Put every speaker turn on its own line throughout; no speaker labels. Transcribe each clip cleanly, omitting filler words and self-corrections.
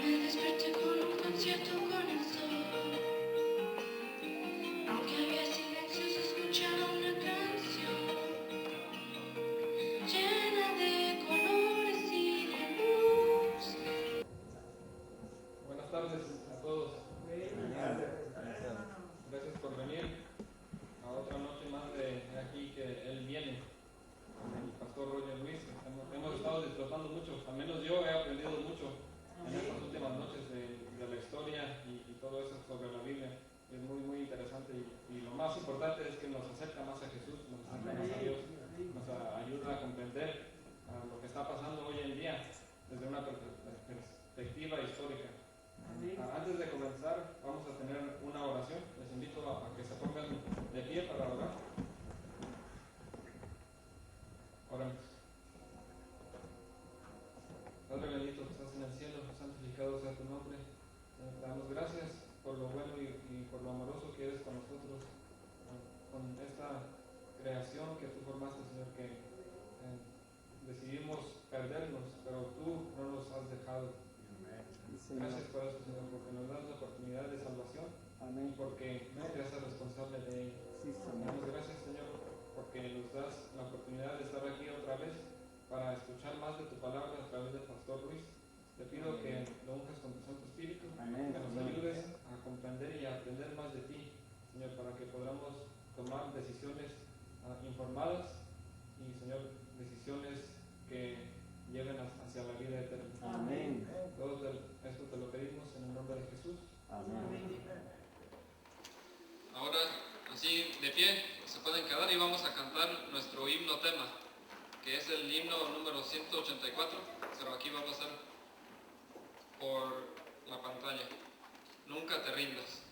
Me desperté con un concierto con el sol. Aunque había silencio, se escuchaba una canción llena de colores y de luz.
Buenas tardes a todos. Gracias por venir a otra noche más de aquí que Él viene, con el pastor Roger Luis. Hemos estado disfrutando mucho, al menos yo he aprendido mucho en estas últimas noches de la historia y todo eso sobre la Biblia. Es muy interesante y lo más importante es que nos acerca más a Jesús, nos acerca más a Dios, nos ayuda a comprender lo que está pasando hoy en día desde una perspectiva histórica. Antes de comenzar, vamos a tener una oración. Les invito a que se pongan de pie para orar. Oramos. Padre bendito que estás en el cielo, santificado sea tu nombre. Te damos gracias por lo bueno y por lo amoroso que eres con nosotros, con esta creación que tú formaste, Señor, que decidimos perdernos, pero tú no nos has dejado. Gracias por eso, Señor, porque nos das la oportunidad de salvación. Amén. Porque no te haces responsable de ello. Sí, damos gracias, Señor, porque nos das la oportunidad de estar aquí otra vez para escuchar más de tu palabra a través del pastor Luis. Te pido que lo unjas con tu Santo Espíritu. Amén. Que nos ayudes a comprender y a aprender más de ti, Señor, para que podamos tomar decisiones informadas y, Señor, decisiones que lleven hacia la vida eterna. Amén. Todo esto te lo pedimos en el nombre de Jesús. Amén. Ahora, así de pie, se pueden quedar y vamos a cantar nuestro himno tema, que es el himno número 184, pero aquí vamos a hacer por la pantalla. Nunca te rindas.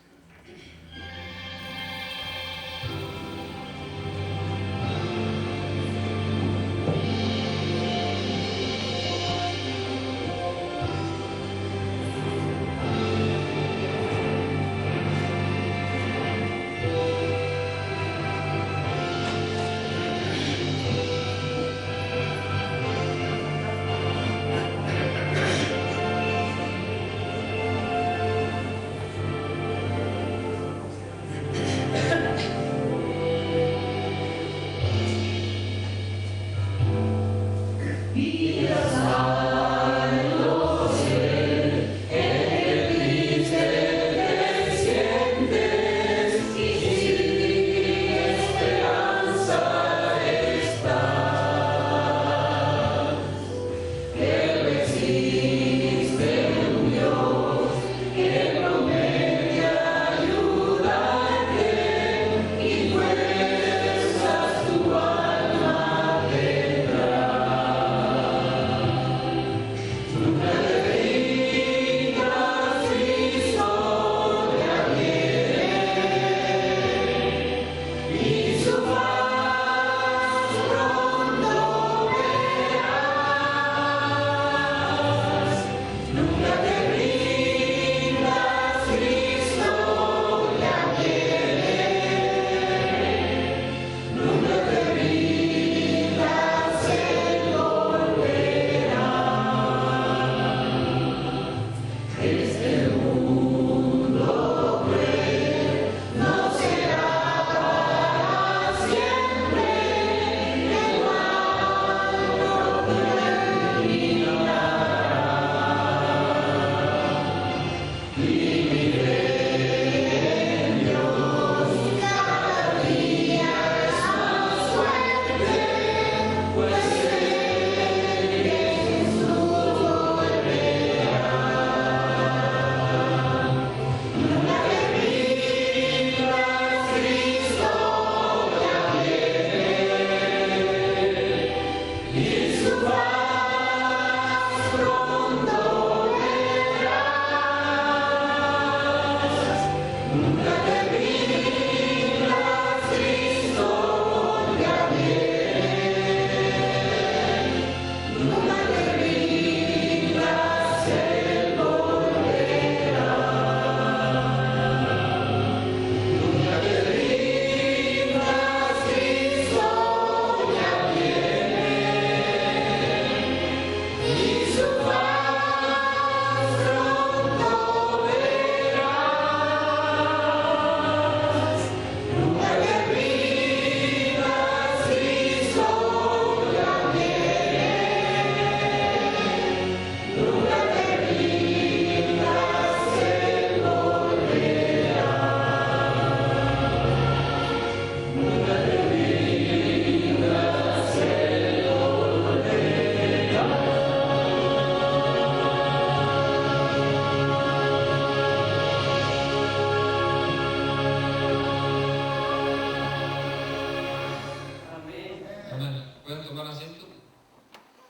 tomar asiento.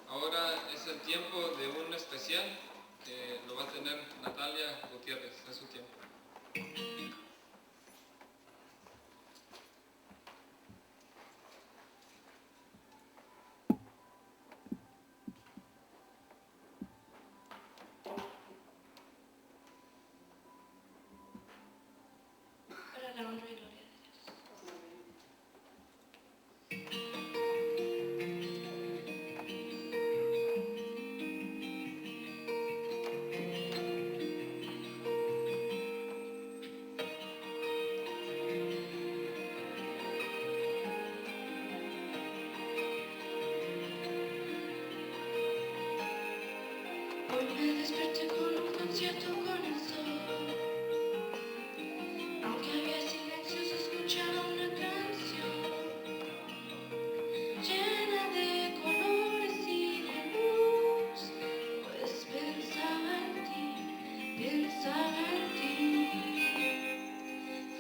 Ahora es el tiempo de un especial que lo va a tener Natalia Gutiérrez, es su tiempo.
Para la honra y gloria de Dios. Hoy me desperté con un concierto con el sol. Aunque había silencio, se escuchaba una canción llena de colores y de luz. Pues pensaba en ti, pensaba en ti.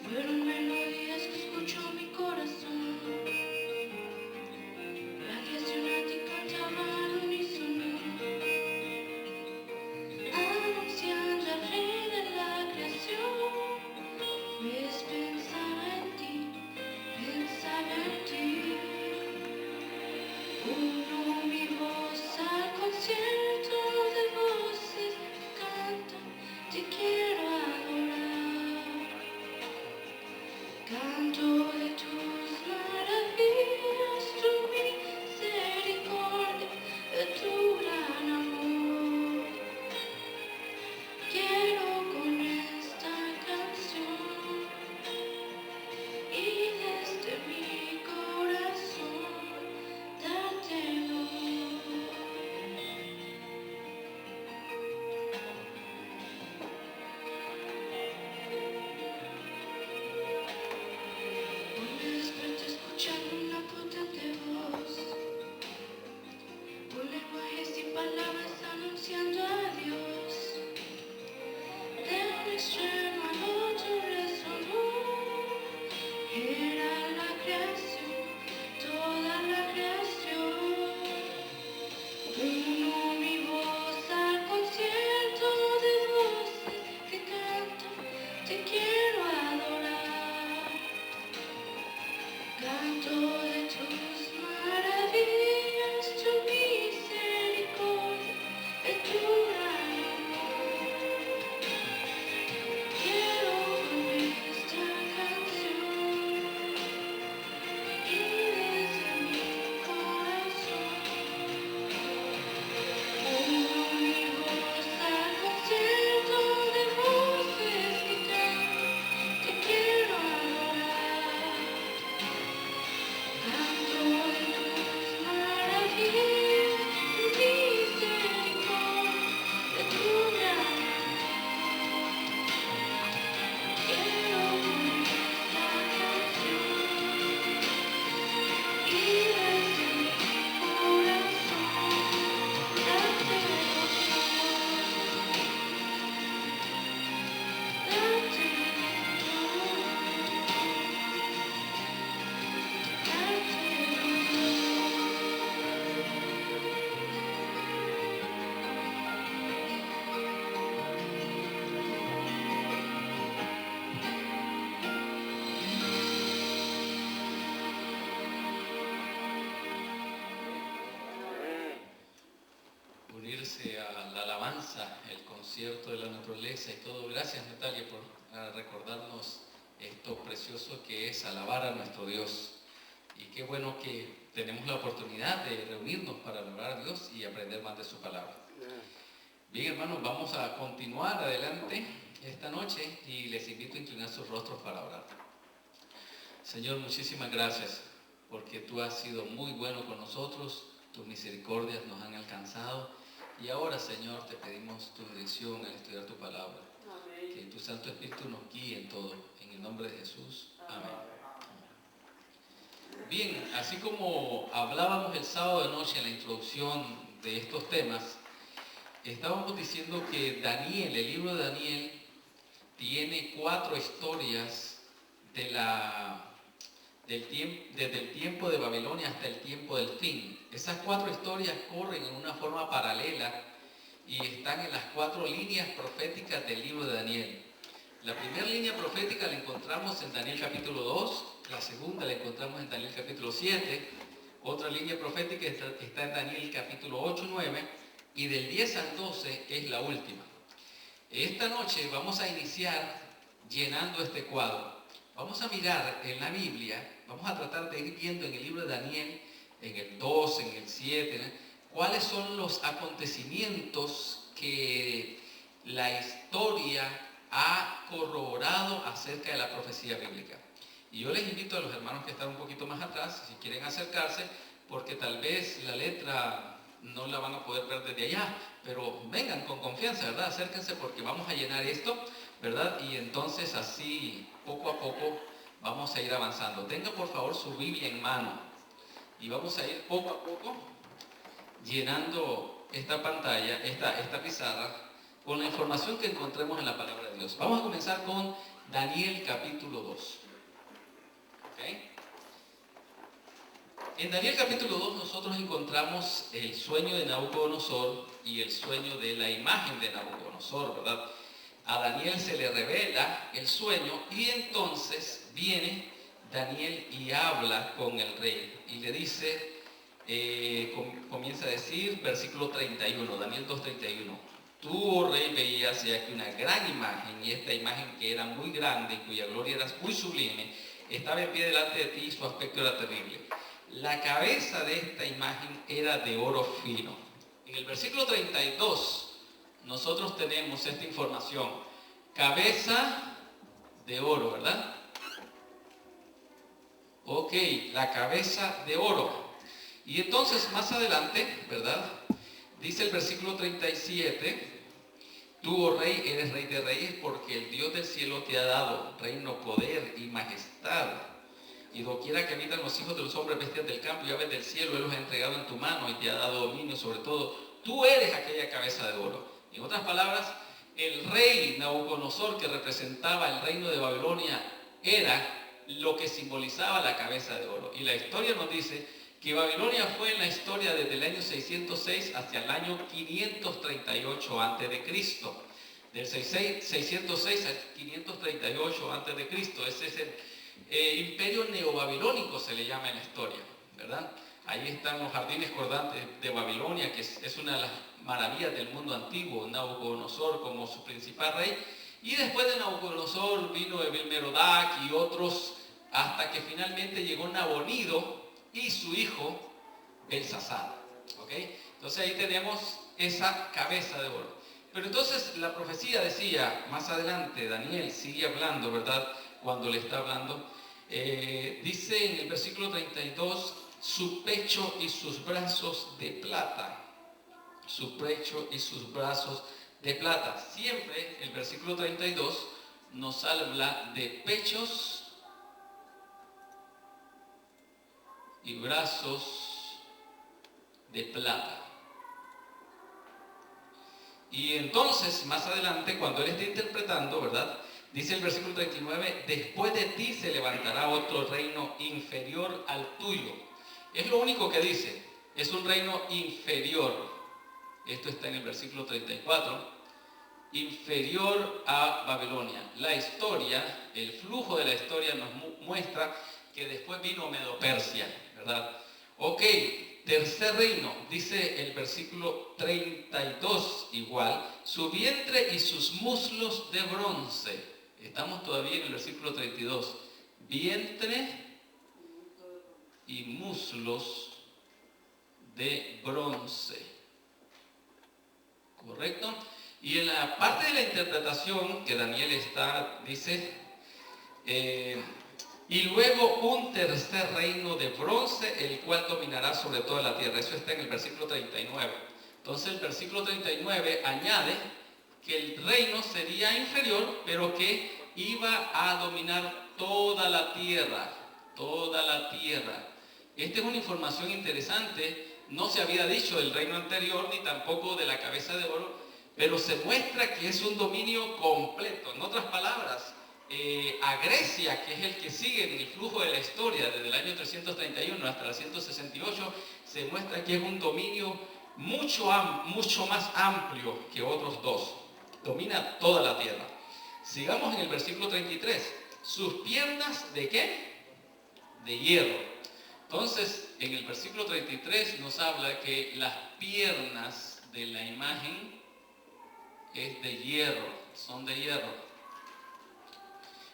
Fueron melodías que escuchó mi corazón. La creación a ti cantaba al unísono, anunciando al rey de la creación. Pues pensaba en ti, pensaba en ti. Uno mi voz al concierto de voces que cantan, te quiero adorar. Canto de tus maravillas, tu misericordia, de tu gran amor. Quiero con esta canción y desde mi corazón dártelo. Hoy me desperté escuchando una potente voz, un lenguaje sin palabras anunciando a Dios. De un extremo al otro resonó. Era la creación, toda la creación. Uno mi voz al concierto de voces que cantan, te quiero adorar. Canto de tus maravillas, tu misericordia, de tu gran amor. Quiero con esta canción y desde mi corazón uno mi voz al concierto de voces que cantan, te quiero adorar. Canto de tus maravillas, tu misericordia, de tu gran amor. Quiero con esta canción y desde mi corazón darte
Unirse a la alabanza, el concierto de la naturaleza y todo. Gracias, Natalia, por recordarnos esto precioso que es alabar a nuestro Dios. Y qué bueno que tenemos la oportunidad de reunirnos para alabar a Dios y aprender más de su palabra. Bien, hermanos, vamos a continuar adelante esta noche y les invito a inclinar sus rostros para orar. Señor, muchísimas gracias porque tú has sido muy bueno con nosotros, tus misericordias nos han alcanzado y ahora, Señor, te pedimos tu dirección al estudiar tu palabra. Amén. Que tu Santo Espíritu nos guíe en todo, en el nombre de Jesús. Amén. Bien, así como hablábamos el sábado de noche en la introducción de estos temas, estábamos diciendo que Daniel, el libro de Daniel, tiene 4 historias de la desde el tiempo de Babilonia hasta el tiempo del fin. Esas 4 historias corren en una forma paralela y están en las 4 líneas proféticas del libro de Daniel. La primera línea profética la encontramos en Daniel capítulo 2, la segunda la encontramos en Daniel capítulo 7, otra línea profética está en Daniel capítulo 8, 9, y del 10 al 12 es la última. Esta noche vamos a iniciar llenando este cuadro. Vamos a mirar en la Biblia, vamos a tratar de ir viendo en el libro de Daniel, en el 2, en el 7, cuáles son los acontecimientos que la historia ha corroborado acerca de la profecía bíblica. Y yo les invito a los hermanos que están un poquito más atrás, si quieren acercarse, porque tal vez la letra no la van a poder ver desde allá, pero vengan con confianza, ¿verdad? Acérquense porque vamos a llenar esto, ¿verdad? Y entonces así, poco a poco, vamos a ir avanzando. Tenga por favor su Biblia en mano y vamos a ir poco a poco llenando esta pantalla, esta pizarra, con la información que encontremos en la palabra de Dios. Vamos a comenzar con Daniel capítulo 2. ¿Okay? En Daniel capítulo 2 nosotros encontramos el sueño de Nabucodonosor y el sueño de la imagen de Nabucodonosor, ¿verdad? A Daniel se le revela el sueño y entonces viene Daniel y habla con el rey y le dice, comienza a decir, versículo 31, Daniel 2:31. Tú, oh rey, veías ya que una gran imagen, y esta imagen que era muy grande y cuya gloria era muy sublime, estaba en pie delante de ti y su aspecto era terrible. La cabeza de esta imagen era de oro fino. En el versículo 32 nosotros tenemos esta información. Cabeza de oro, ¿verdad? Ok, la cabeza de oro. Y entonces más adelante, ¿verdad? Dice el versículo 37, tú, oh rey, eres rey de reyes porque el Dios del cielo te ha dado reino, poder y majestad. Y doquiera que habitan los hijos de los hombres, bestias del campo y aves del cielo, Él los ha entregado en tu mano y te ha dado dominio sobre todo. Tú eres aquella cabeza de oro. En otras palabras, el rey Nabucodonosor, que representaba el reino de Babilonia, era lo que simbolizaba la cabeza de oro. Y la historia nos dice que Babilonia fue en la historia desde el año 606 hacia el año 538 a.C. Del 606 al 538 a.C. Ese es el imperio neobabilónico, se le llama en la historia, ¿verdad? Ahí están los jardines cordantes de Babilonia, que es una de las maravillas del mundo antiguo, Nabucodonosor como su principal rey. Y después de Nabucodonosor vino Evil-Merodach y otros, hasta que finalmente llegó Nabonido y su hijo Belsasar. ¿Okay? Entonces ahí tenemos esa cabeza de oro. Pero entonces la profecía decía, más adelante Daniel sigue hablando, ¿verdad? Cuando le está hablando, dice en el versículo 32, su pecho y sus brazos de plata. Su pecho y sus brazos de plata. Siempre el versículo 32 nos habla de pechos y brazos de plata. Y entonces, más adelante, cuando él está interpretando, ¿verdad? Dice el versículo 39, después de ti se levantará otro reino inferior al tuyo. Es lo único que dice, es un reino inferior. Esto está en el versículo 34, inferior a Babilonia. La historia, el flujo de la historia nos muestra que después vino Medo-Persia, ¿verdad? Ok, tercer reino, dice el versículo 32 igual, su vientre y sus muslos de bronce. Estamos todavía en el versículo 32. Vientre y muslos de bronce. ¿Correcto? Y en la parte de la interpretación que Daniel dice, y luego un tercer reino de bronce, el cual dominará sobre toda la tierra. Eso está en el versículo 39. Entonces el versículo 39 añade que el reino sería inferior, pero que iba a dominar toda la tierra. Toda la tierra. Esta es una información interesante. No se había dicho del reino anterior, ni tampoco de la cabeza de oro, pero se muestra que es un dominio completo. En otras palabras, a Grecia, que es el que sigue en el flujo de la historia desde el año 331 hasta el 168, se muestra que es un dominio mucho más amplio que otros dos. Domina toda la tierra. Sigamos en el versículo 33. ¿Sus piernas de qué? De hierro. Entonces, en el versículo 33 nos habla que las piernas de la imagen es de hierro, son de hierro.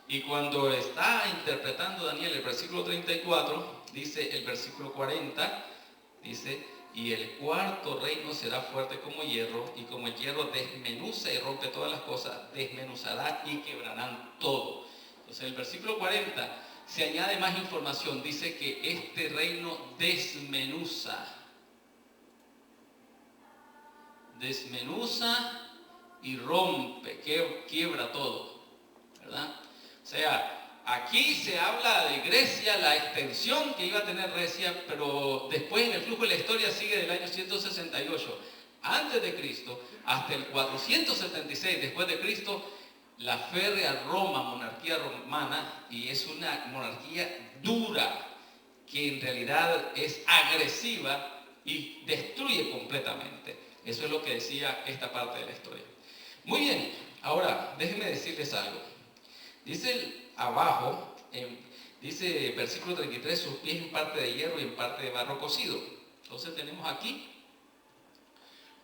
Y cuando está interpretando Daniel el versículo 34, dice el versículo 40, dice, y el cuarto reino será fuerte como hierro, y como el hierro desmenuza y rompe todas las cosas, desmenuzará y quebrarán todo. Entonces el versículo 40 se añade más información, dice que este reino desmenuza y rompe, quiebra todo, ¿verdad? O sea, aquí se habla de Grecia, la extensión que iba a tener Grecia, pero después en el flujo de la historia sigue del año 168 antes de Cristo hasta el 476 después de Cristo, la férrea Roma, monarquía romana, y es una monarquía dura, que en realidad es agresiva y destruye completamente. Eso es lo que decía esta parte de la historia. Muy bien, ahora déjenme decirles algo. Dice abajo, dice versículo 33, sus pies en parte de hierro y en parte de barro cocido. Entonces tenemos aquí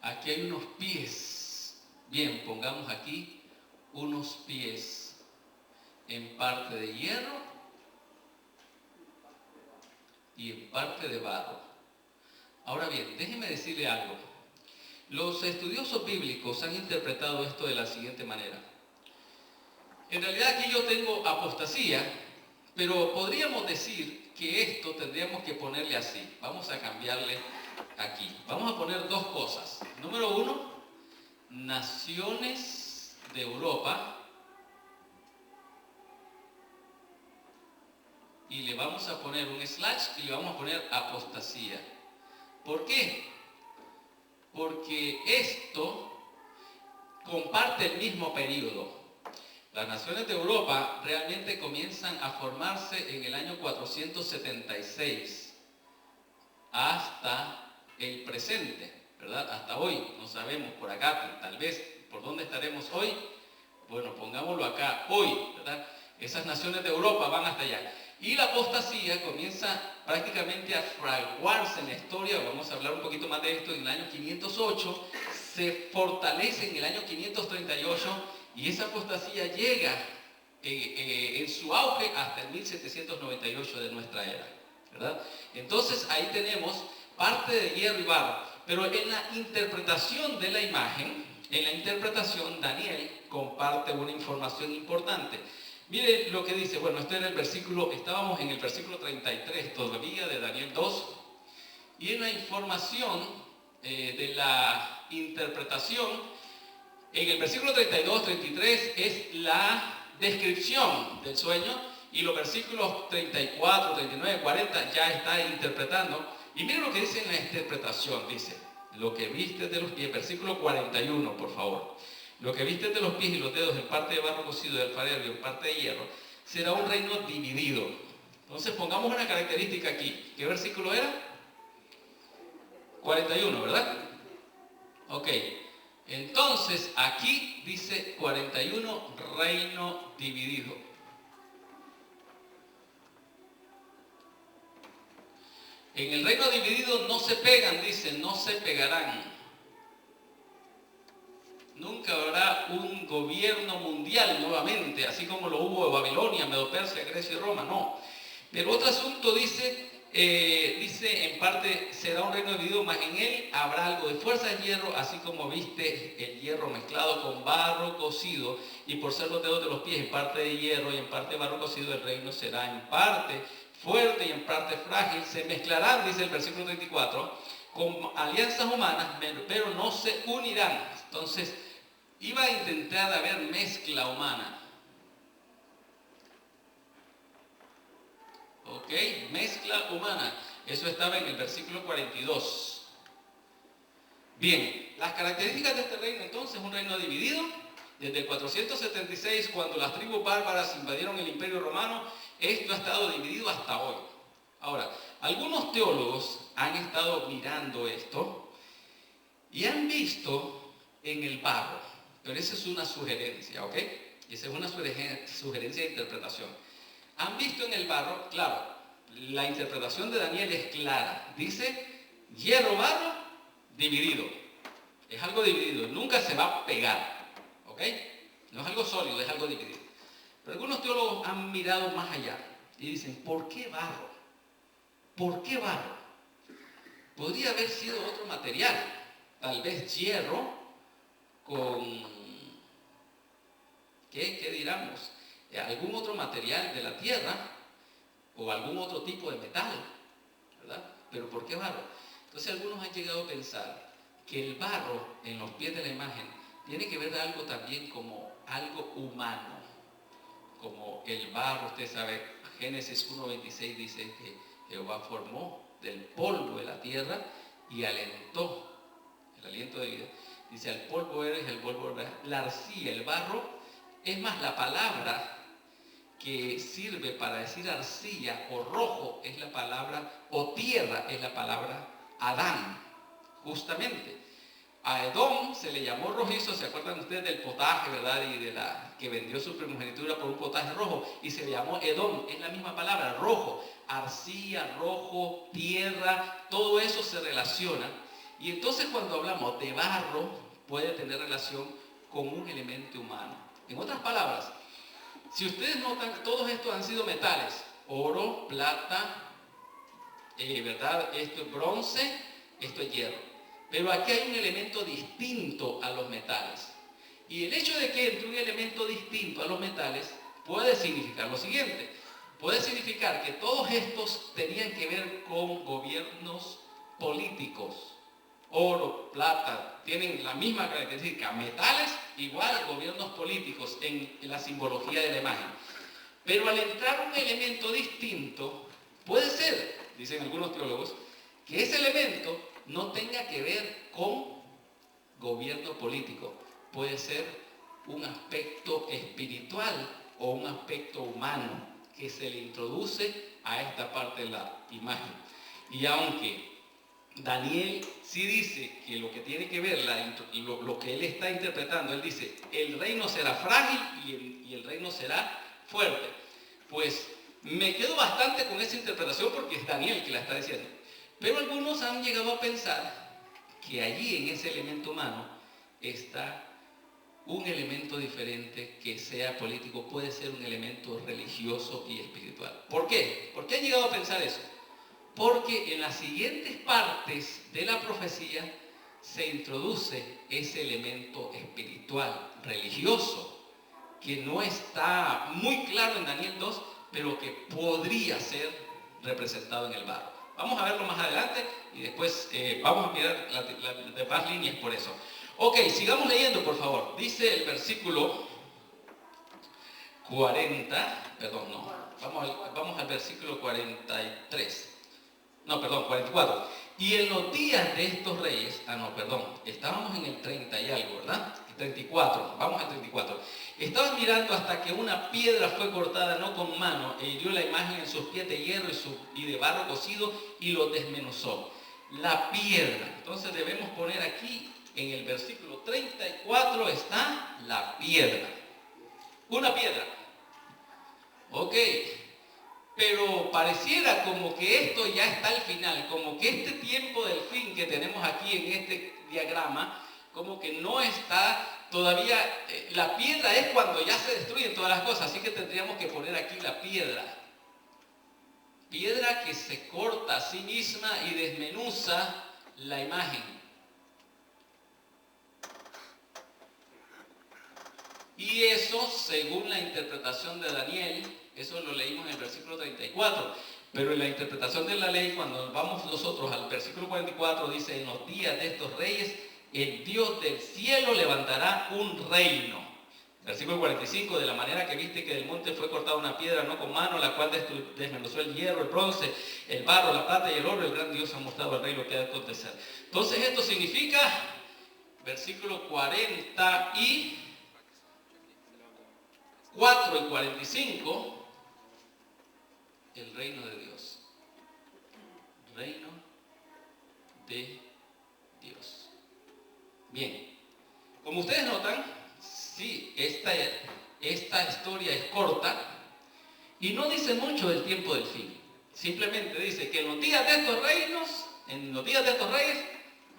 hay unos pies. Bien, pongamos aquí unos pies en parte de hierro y en parte de barro. Ahora bien, déjenme decirle algo. Los estudiosos bíblicos han interpretado esto de la siguiente manera. En realidad aquí yo tengo apostasía, pero podríamos decir que esto tendríamos que ponerle así. Vamos a cambiarle aquí. Vamos a poner dos cosas. Número uno, naciones de Europa. Y le vamos a poner un slash y le vamos a poner apostasía. ¿Por qué? Porque esto comparte el mismo periodo. Las naciones de Europa realmente comienzan a formarse en el año 476 hasta el presente, ¿verdad? Hasta hoy, no sabemos por acá, tal vez, ¿por dónde estaremos hoy? Bueno, pongámoslo acá, hoy, ¿verdad? Esas naciones de Europa van hasta allá. Y la apostasía comienza prácticamente a fraguarse en la historia, vamos a hablar un poquito más de esto, en el año 508, se fortalece en el año 538, y esa apostasía llega en su auge hasta el 1798 de nuestra era, ¿verdad? Entonces ahí tenemos parte de hierro y barro, pero en la interpretación de la imagen, en la interpretación Daniel comparte una información importante. Mire lo que dice, bueno, esto era el versículo, estábamos en el versículo 33 todavía de Daniel 2, y en la información de la interpretación, en el versículo 32, 33 es la descripción del sueño, y los versículos 34, 39, 40 ya está interpretando. Y miren lo que dice en la interpretación, dice, lo que viste de los pies, versículo 41, por favor. Lo que viste de los pies y los dedos en parte de barro cocido, de alfarero y en parte de hierro, será un reino dividido. Entonces pongamos una característica aquí. ¿Qué versículo era? 41, ¿verdad? Ok. Entonces aquí dice 41, reino dividido. En el reino dividido no se pegan, dice, no se pegarán. Nunca habrá un gobierno mundial nuevamente, así como lo hubo en Babilonia, Medo-Persia, Grecia y Roma, no. Pero otro asunto dice en parte será un reino dividido, mas en él habrá algo de fuerza de hierro, así como viste el hierro mezclado con barro cocido, y por ser los dedos de los pies en parte de hierro y en parte de barro cocido, el reino será en parte fuerte y en parte frágil. Se mezclarán, dice el versículo 34, con alianzas humanas, pero no se unirán. Entonces, iba a intentar haber mezcla humana. ¿Ok? Mezcla humana. Eso estaba en el versículo 42. Bien, las características de este reino entonces, un reino dividido. Desde el 476, cuando las tribus bárbaras invadieron el Imperio Romano, esto ha estado dividido hasta hoy. Ahora, algunos teólogos han estado mirando esto y han visto en el barro, pero esa es una sugerencia, ¿ok? Esa es una sugerencia de interpretación. Han visto en el barro, claro, la interpretación de Daniel es clara. Dice, hierro, barro, dividido. Es algo dividido, nunca se va a pegar, ¿ok? No es algo sólido, es algo dividido. Pero algunos teólogos han mirado más allá y dicen, ¿por qué barro? ¿Por qué barro? Podría haber sido otro material, tal vez hierro con, ¿qué diríamos? Algún otro material de la tierra o algún otro tipo de metal, ¿verdad? Pero ¿por qué barro? Entonces algunos han llegado a pensar que el barro en los pies de la imagen tiene que ver algo también como algo humano, como el barro. Usted sabe, Génesis 1:26 dice que Jehová formó del polvo de la tierra y alentó, el aliento de vida. Dice, al polvo eres, el polvo eres. La arcilla, el barro, es más, la palabra que sirve para decir arcilla o rojo es la palabra, o tierra es la palabra Adán, justamente. A Edom se le llamó rojizo, ¿se acuerdan ustedes del potaje, verdad? Y de la que vendió su primogenitura por un potaje rojo, y se le llamó Edom, es la misma palabra, rojo, arcilla, rojo, tierra, todo eso se relaciona. Y entonces cuando hablamos de barro, puede tener relación con un elemento humano. En otras palabras, si ustedes notan, todos estos han sido metales, oro, plata, ¿verdad? Esto es bronce, esto es hierro. Pero aquí hay un elemento distinto a los metales. Y el hecho de que entre un elemento distinto a los metales puede significar lo siguiente. Puede significar que todos estos tenían que ver con gobiernos políticos. Oro, plata, tienen la misma característica. Metales igual a gobiernos políticos en la simbología de la imagen. Pero al entrar un elemento distinto, puede ser, dicen algunos teólogos, que ese elemento no tenga que ver con gobierno político. Puede ser un aspecto espiritual o un aspecto humano que se le introduce a esta parte de la imagen. Y aunque Daniel sí dice que lo que tiene que ver, lo que él está interpretando, él dice, el reino será frágil y el reino será fuerte. Pues me quedo bastante con esa interpretación porque es Daniel que la está diciendo. Pero algunos han llegado a pensar que allí en ese elemento humano está un elemento diferente que sea político, puede ser un elemento religioso y espiritual. ¿Por qué? ¿Por qué han llegado a pensar eso? Porque en las siguientes partes de la profecía se introduce ese elemento espiritual, religioso, que no está muy claro en Daniel 2, pero que podría ser representado en el barro. Vamos a verlo más adelante y después vamos a mirar las demás líneas por eso. Ok, sigamos leyendo, por favor. Dice el versículo 40, perdón, no, vamos al versículo 43. No, perdón, 44. Y en los días de estos reyes, estábamos en el 30 y algo, ¿verdad? El 34, vamos al 34. Estaban mirando hasta que una piedra fue cortada no con mano e hirió la imagen en sus pies de hierro y de barro cocido y lo desmenuzó. La piedra. Entonces debemos poner aquí, en el versículo 34 está la piedra. Una piedra. Ok. Pero pareciera como que esto ya está al final, como que este tiempo del fin que tenemos aquí en este diagrama, como que no está todavía, la piedra es cuando ya se destruyen todas las cosas, así que tendríamos que poner aquí la piedra. Piedra que se corta a sí misma y desmenuza la imagen. Y eso, según la interpretación de Daniel, eso lo leímos en el versículo 34, pero en la interpretación de la ley, cuando vamos nosotros al versículo 44, dice, en los días de estos reyes, el Dios del cielo levantará un reino. Versículo 45, de la manera que viste que del monte fue cortada una piedra no con mano, la cual desmenuzó el hierro, el bronce, el barro, la plata y el oro, el gran Dios ha mostrado al rey lo que ha de acontecer. Entonces esto significa, versículo 46, 4 y 45, el reino de Dios. Reino de Dios. Bien, como ustedes notan, sí, esta historia es corta y no dice mucho del tiempo del fin. Simplemente dice que en los días de estos reinos, en los días de estos reyes,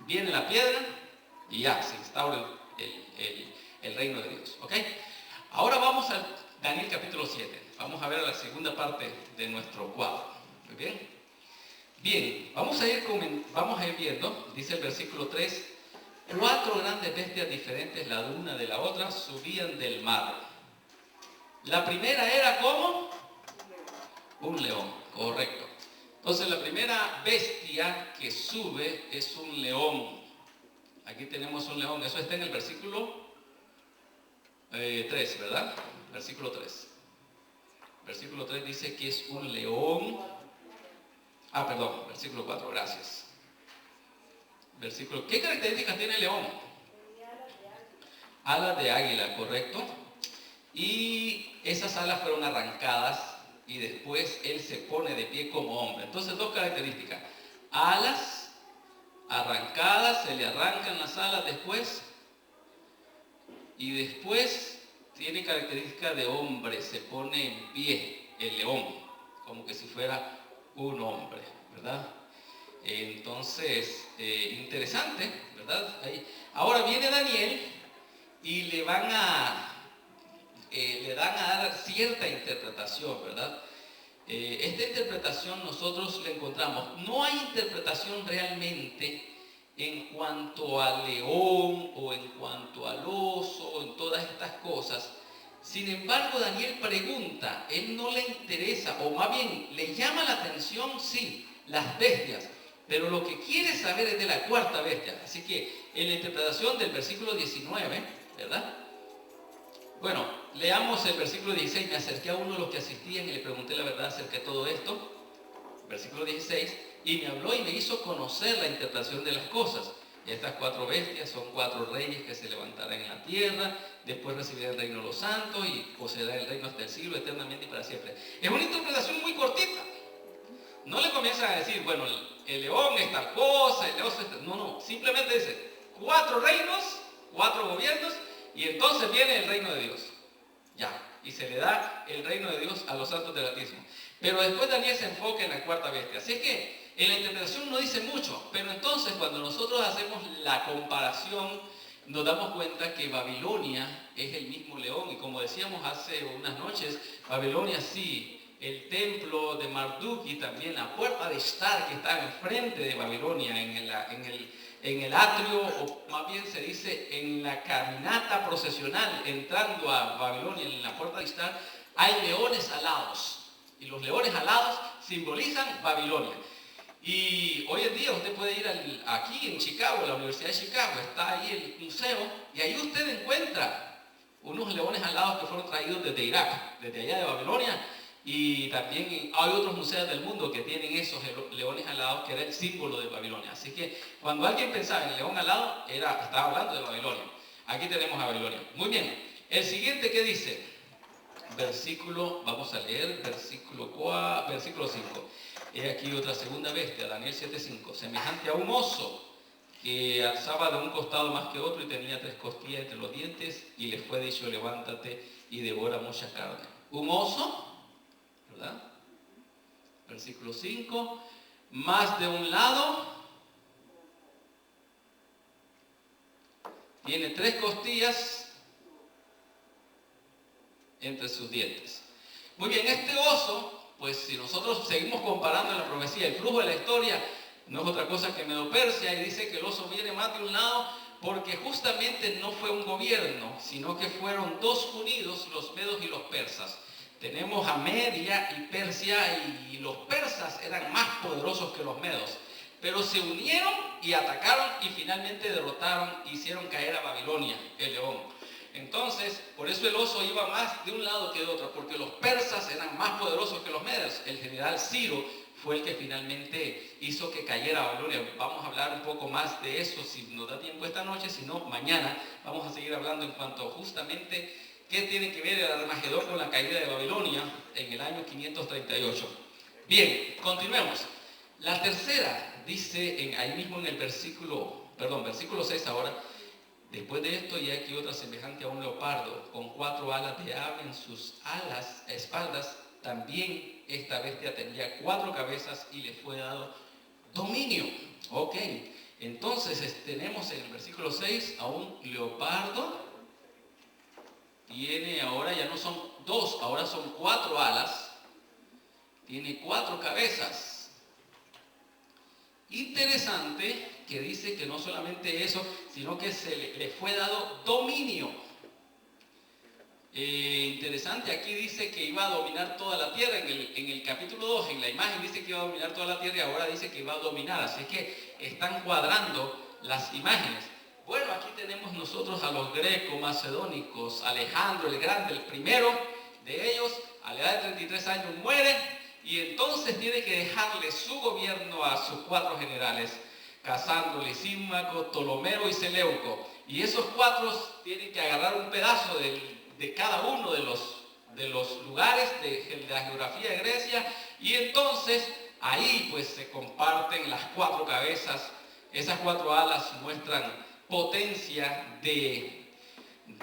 viene la piedra y ya se instaura el reino de Dios. ¿Ok? Ahora vamos a Daniel capítulo 7. Vamos a ver la segunda parte de nuestro cuadro. ¿Muy bien? Bien, vamos a ir viendo, dice el versículo 3, 4 grandes bestias diferentes, la una de la otra, subían del mar. La primera era como un león, correcto. Entonces la primera bestia que sube es un león. Aquí tenemos un león, eso está en el versículo 3, ¿verdad? Versículo 3. Versículo 3 dice que es un león. Versículo 4, gracias. ¿Qué características tiene el león? Alas de águila, correcto. Y esas alas fueron arrancadas y después él se pone de pie como hombre. Entonces, 2 características. Alas arrancadas, se le arrancan las alas después. Y después tiene características de hombre, se pone en pie el león, como que si fuera un hombre, ¿verdad? Entonces, interesante, ¿verdad? Ahora viene Daniel y le dan a dar cierta interpretación, ¿verdad? Esta interpretación nosotros la encontramos. No hay interpretación realmente en cuanto al león o en cuanto al oso o en todas estas cosas. Sin embargo, Daniel pregunta, él no le interesa, o más bien le llama la atención, sí, las bestias, pero lo que quiere saber es de la cuarta bestia. Así que en la interpretación del versículo 19, ¿verdad? Bueno, leamos el versículo 16. Me acerqué a uno de los que asistían y le pregunté la verdad acerca de todo esto. Versículo 16. Y me habló y me hizo conocer la interpretación de las cosas. Estas 4 bestias son 4 reyes que se levantarán en la tierra, después recibirán el reino de los santos y poseerán el reino hasta el siglo, eternamente y para siempre. Es una interpretación muy cortita. No le comienzan a decir, bueno, el león es tal cosa, el oso es tal. No, simplemente dice 4 reinos, 4 gobiernos, y entonces viene el reino de Dios. Ya, y se le da el reino de Dios a los santos del Altísimo. Pero después Daniel se enfoca en la cuarta bestia. Así que en la interpretación no dice mucho, pero entonces cuando nosotros hacemos la comparación, nos damos cuenta que Babilonia es el mismo león. Y como decíamos hace unas noches, Babilonia sí, el templo de Marduk y también la puerta de Ishtar que está enfrente de Babilonia, en el atrio, o más bien se dice en la caminata procesional entrando a Babilonia, en la puerta de Ishtar, hay leones alados. Y los leones alados simbolizan Babilonia. Y hoy en día usted puede ir aquí en Chicago, la Universidad de Chicago, está ahí el museo, y ahí usted encuentra unos leones alados que fueron traídos desde Irak, desde allá de Babilonia. Y también hay otros museos del mundo que tienen esos leones alados, que era el símbolo de Babilonia. Así que cuando alguien pensaba en el león alado, estaba hablando de Babilonia. Aquí tenemos a Babilonia. Muy bien. El siguiente, ¿qué dice? Vamos a leer versículo 5. He aquí otra segunda bestia, Daniel 7:5. Semejante a un oso que alzaba de un costado más que otro y tenía 3 costillas entre los dientes, y le fue dicho, levántate y devora mucha carne. Un oso, ¿verdad? Versículo 5, más de un lado, tiene 3 costillas entre sus dientes. Muy bien, este oso, pues si nosotros seguimos comparando en la profecía, el flujo de la historia no es otra cosa que Medo-Persia, y dice que el oso viene más de un lado porque justamente no fue un gobierno, sino que fueron 2 unidos, los medos y los persas. Tenemos a Media y Persia, y los persas eran más poderosos que los medos, pero se unieron y atacaron y finalmente derrotaron, hicieron caer a Babilonia, el león. Entonces, por eso el oso iba más de un lado que de otro, porque los persas eran más poderosos que los medios. El general Ciro fue el que finalmente hizo que cayera Babilonia. Vamos a hablar un poco más de eso si nos da tiempo esta noche, si no, mañana vamos a seguir hablando en cuanto justamente ¿Qué tiene que ver el Armagedón con la caída de Babilonia en el año 538? Bien, continuemos. La tercera dice ahí mismo en el versículo 6 ahora: después de esto, y aquí otra semejante a un leopardo, con 4 alas de ave en sus espaldas. También esta bestia tenía 4 cabezas y le fue dado dominio. Ok, entonces tenemos en el versículo 6 a un leopardo. Tiene ahora, ya no son 2, ahora son 4 alas. Tiene 4 cabezas. Interesante que dice que no solamente eso, sino que le fue dado dominio. Interesante, aquí dice que iba a dominar toda la tierra. En el capítulo 2, en la imagen dice que iba a dominar toda la tierra, y ahora dice que iba a dominar. Así que están cuadrando las imágenes. Bueno, aquí tenemos nosotros a los greco-macedónicos. Alejandro el Grande, el primero de ellos, a la edad de 33 años muere, y entonces tiene que dejarle su gobierno a sus 4 generales: Casandro, Lisímaco, Ptolomeo y Seleuco. Y esos 4 tienen que agarrar un pedazo de cada uno de los lugares de la geografía de Grecia, y entonces ahí pues se comparten las 4 cabezas. Esas 4 alas muestran potencia de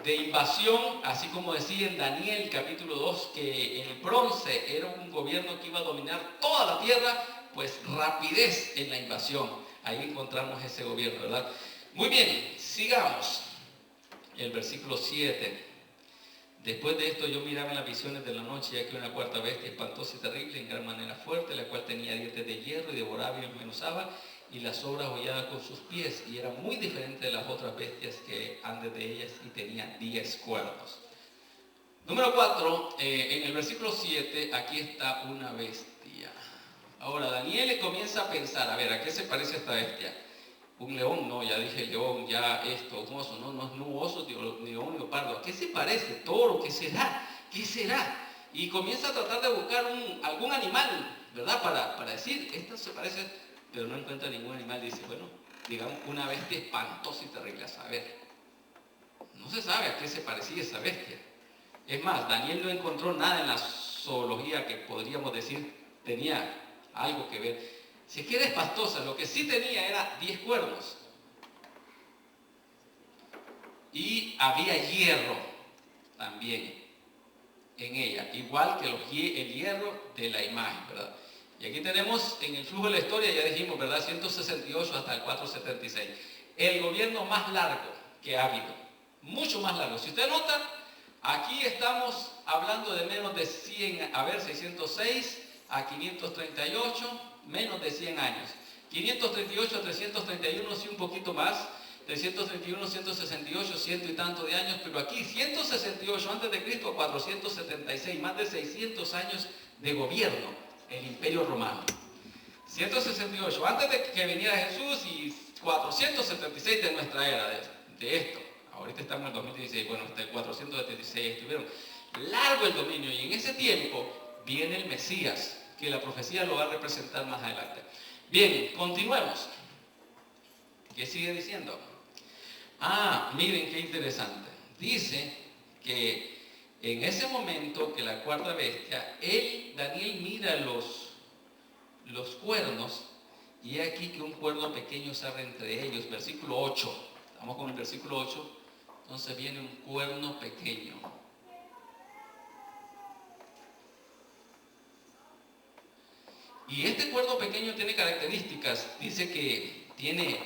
invasión, así como decía en Daniel capítulo 2 que el bronce era un gobierno que iba a dominar toda la tierra, pues rapidez en la invasión. Ahí encontramos ese gobierno, ¿verdad? Muy bien, sigamos. El versículo 7. Después de esto yo miraba en las visiones de la noche, y aquí una 4ª bestia espantosa y terrible, en gran manera fuerte, la cual tenía dientes de hierro y devoraba y desmenuzaba, y las sobras hollaba con sus pies, y era muy diferente de las otras bestias que antes de ellas, y tenía 10 cuernos. Número 4, en el versículo 7, aquí está una bestia. Ahora Daniel le comienza a pensar, a ver, ¿a qué se parece esta bestia? Un león, no, ya dije león, ya esto, un oso, no es un oso, ni león, ni leopardo. ¿A qué se parece? Toro, ¿qué será? ¿Qué será? Y comienza a tratar de buscar algún animal, ¿verdad? Para decir, esto se parece, pero no encuentra ningún animal. Dice, bueno, digamos una bestia espantosa y terrible, a saber. No se sabe a qué se parecía esa bestia. Es más, Daniel no encontró nada en la zoología que podríamos decir tenía algo que ver. Si es que era espantosa, lo que sí tenía era 10 cuernos. Y había hierro también en ella, igual que el hierro de la imagen, ¿verdad? Y aquí tenemos en el flujo de la historia, ya dijimos, ¿verdad? 168 hasta el 476. El gobierno más largo que ha habido, mucho más largo. Si usted nota, aquí estamos hablando de menos de 100, 606 a 538, menos de 100 años. 538 a 331, sí, un poquito más. 331, 168, ciento y tanto de años, pero aquí 168 antes de Cristo a 476, más de 600 años de gobierno, el Imperio Romano. 168 antes de que viniera Jesús y 476 de nuestra era, de esto. Ahorita estamos en el 2016, bueno, hasta el 476 estuvieron. Largo el dominio, y en ese tiempo viene el Mesías, que la profecía lo va a representar más adelante. Bien, continuemos. ¿Qué sigue diciendo? Miren qué interesante. Dice que en ese momento que la 4ª bestia, Daniel mira los cuernos, y aquí que un cuerno pequeño se abre entre ellos. Versículo 8. Estamos con el versículo 8. Entonces viene un cuerno pequeño. Y este cuerno pequeño tiene características. Dice que tiene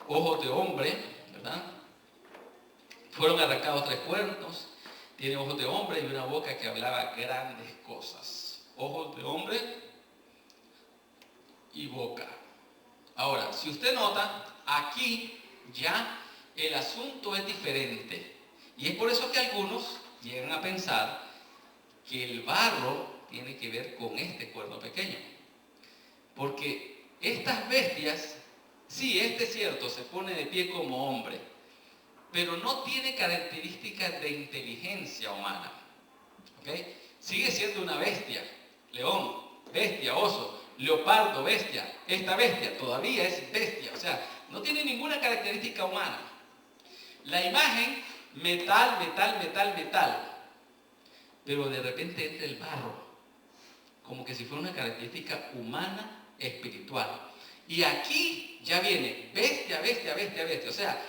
ojos de hombre, ¿verdad? Fueron arrancados 3 cuernos. Tiene ojos de hombre y una boca que hablaba grandes cosas. Ojos de hombre y boca. Ahora, si usted nota, aquí ya el asunto es diferente. Y es por eso que algunos llegan a pensar que el barro tiene que ver con este cuerno pequeño. Porque estas bestias, sí, es cierto, se pone de pie como hombre, pero no tiene características de inteligencia humana. ¿Okay? Sigue siendo una bestia, león, bestia, oso, leopardo, bestia. Esta bestia todavía es bestia, o sea, no tiene ninguna característica humana. La imagen, metal, metal, metal, metal. pero de repente entra el barro, como que si fuera una característica humana, espiritual. Y aquí ya viene bestia, bestia, bestia, bestia. O sea,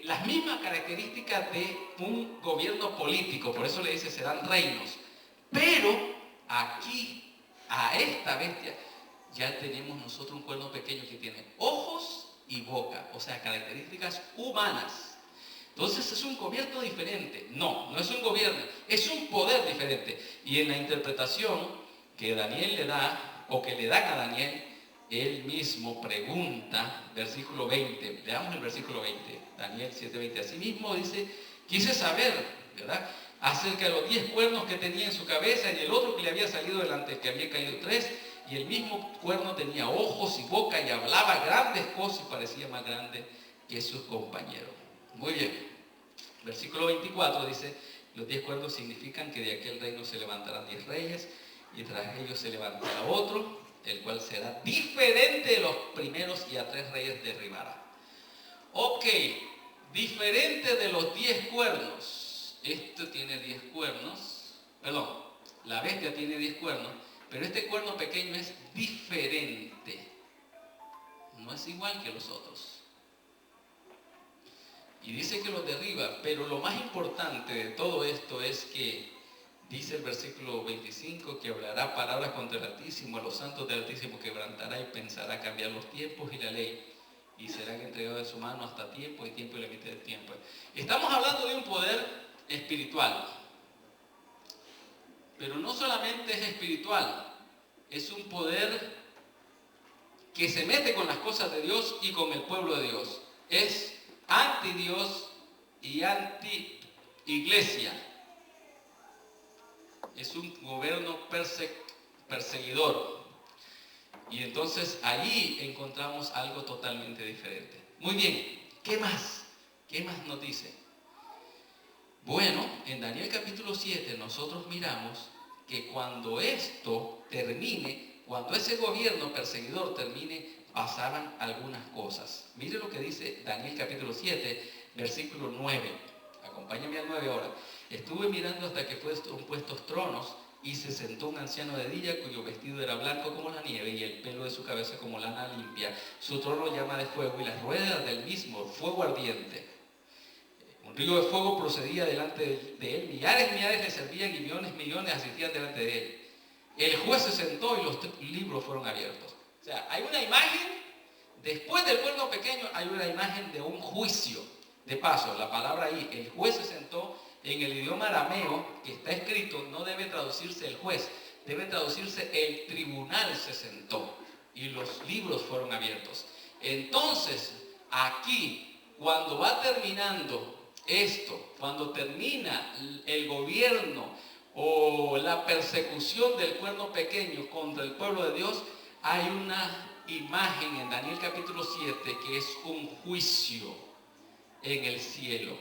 las mismas características de un gobierno político, por eso le dice serán reinos. Pero aquí, a esta bestia, ya tenemos nosotros un cuerno pequeño que tiene ojos y boca, o sea, características humanas. Entonces es un gobierno diferente. No, no es un gobierno, es un poder diferente. Y en la interpretación que Daniel le da, o que le dan a Daniel, él mismo pregunta, versículo 20, leamos el versículo 20, Daniel 7:20, así mismo dice, quise saber, ¿verdad?, acerca de los 10 cuernos que tenía en su cabeza y el otro que le había salido delante, que había caído 3, y el mismo cuerno tenía ojos y boca y hablaba grandes cosas y parecía más grande que sus compañeros. Muy bien. Versículo 24 dice, los 10 cuernos significan que de aquel reino se levantarán 10 reyes y tras ellos se levantará otro, el cual será diferente de los primeros y a 3 reyes derribará. Ok, diferente de los 10 cuernos. Esto tiene 10 cuernos, perdón, la bestia tiene 10 cuernos, pero este cuerno pequeño es diferente. No es igual que los otros. Y dice que los derriba, pero lo más importante de todo esto es que dice el versículo 25 que hablará palabras contra el Altísimo, a los santos del Altísimo quebrantará y pensará cambiar los tiempos y la ley, y serán entregados de su mano hasta tiempo y tiempo y la mitad del tiempo. Estamos hablando de un poder espiritual, pero no solamente es espiritual, es un poder que se mete con las cosas de Dios y con el pueblo de Dios. Es anti Dios y anti iglesia. Es un gobierno perseguidor. Y entonces allí encontramos algo totalmente diferente. Muy bien, ¿qué más? ¿Qué más nos dice? Bueno, en Daniel capítulo 7 nosotros miramos que cuando esto termine, cuando ese gobierno perseguidor termine, pasaban algunas cosas. Mire lo que dice Daniel capítulo 7, versículo 9. Acompáñame al 9 ahora. Estuve mirando hasta que fueron puestos tronos y se sentó un anciano de día cuyo vestido era blanco como la nieve y el pelo de su cabeza como lana limpia. Su trono llama de fuego y las ruedas del mismo fuego ardiente. Un río de fuego procedía delante de él. Millares y millares le servían y millones asistían delante de él. El juez se sentó y los libros fueron abiertos. O sea, hay una imagen, después del cuerno pequeño hay una imagen de un juicio. De paso, la palabra ahí, el juez se sentó, en el idioma arameo que está escrito, no debe traducirse el juez, debe traducirse el tribunal se sentó y los libros fueron abiertos. Entonces, aquí, cuando va terminando esto, cuando termina el gobierno o la persecución del cuerno pequeño contra el pueblo de Dios, hay una imagen en Daniel capítulo 7 que es un juicio en el cielo.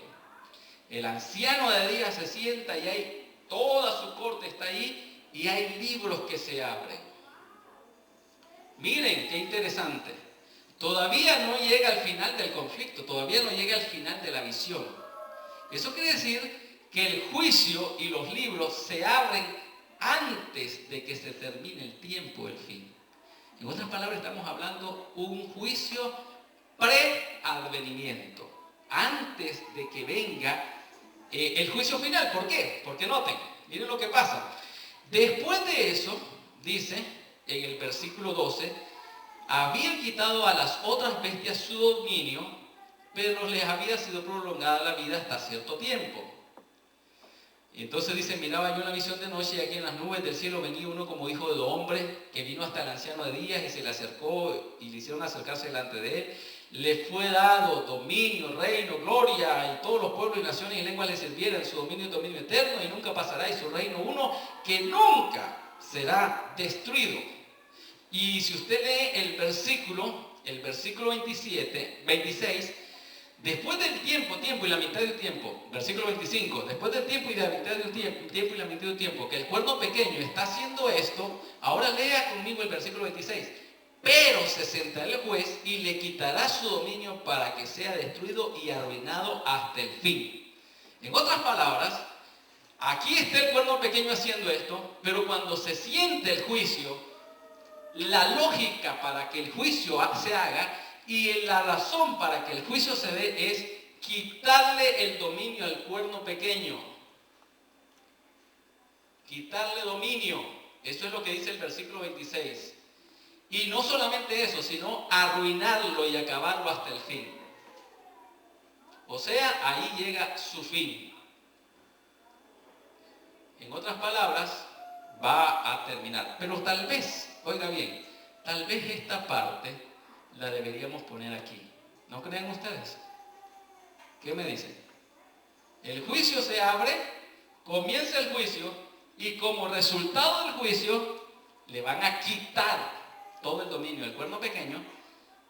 El anciano de día se sienta y hay toda su corte está ahí y hay libros que se abren. Miren qué interesante. Todavía no llega al final del conflicto, todavía no llega al final de la visión. Eso quiere decir que el juicio y los libros se abren antes de que se termine el tiempo del fin. En otras palabras, estamos hablando un juicio pre-advenimiento, antes de que venga el juicio final. ¿Por qué? Porque noten, miren lo que pasa. Después de eso, dice en el versículo 12, habían quitado a las otras bestias su dominio, pero les había sido prolongada la vida hasta cierto tiempo. Y entonces dice, miraba yo una visión de noche y aquí en las nubes del cielo venía uno como hijo de hombre, que vino hasta el anciano de días y se le acercó y le hicieron acercarse delante de él. Le fue dado dominio, reino, gloria, y todos los pueblos y naciones y lenguas le sirvieran. Su dominio es dominio eterno y nunca pasará, y su reino uno que nunca será destruido. Y si usted lee el versículo 26, después del tiempo y la mitad del tiempo, versículo 25, después del tiempo y la mitad del tiempo y la mitad del tiempo, que el cuerno pequeño está haciendo esto, ahora lea conmigo el versículo 26. Pero se sentará el juez y le quitará su dominio para que sea destruido y arruinado hasta el fin. En otras palabras, aquí está el cuerno pequeño haciendo esto, pero cuando se siente el juicio, la lógica para que el juicio se haga y la razón para que el juicio se dé es quitarle el dominio al cuerno pequeño. Quitarle dominio. Eso es lo que dice el versículo 26. Y no solamente eso, sino arruinarlo y acabarlo hasta el fin. O sea, ahí llega su fin. En otras palabras, va a terminar. Pero tal vez, oiga bien, tal vez esta parte la deberíamos poner aquí. ¿No creen ustedes? ¿Qué me dicen? El juicio se abre, comienza el juicio y como resultado del juicio le van a quitar todo el dominio del cuerno pequeño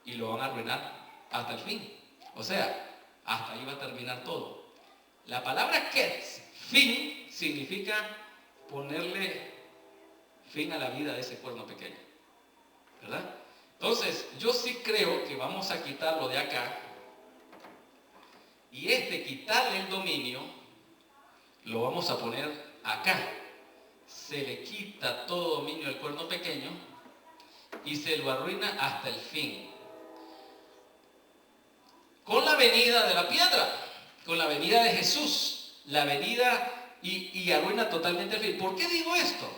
y lo van a arruinar hasta el fin. O sea, hasta ahí va a terminar todo. La palabra ketz, fin, significa ponerle fin a la vida de ese cuerno pequeño, ¿verdad? Entonces, yo sí creo que vamos a quitarlo de acá y quitarle el dominio, lo vamos a poner acá. Se le quita todo dominio del cuerno pequeño y se lo arruina hasta el fin. Con la venida de la piedra, con la venida de Jesús, la venida y arruina totalmente el fin. ¿Por qué digo esto?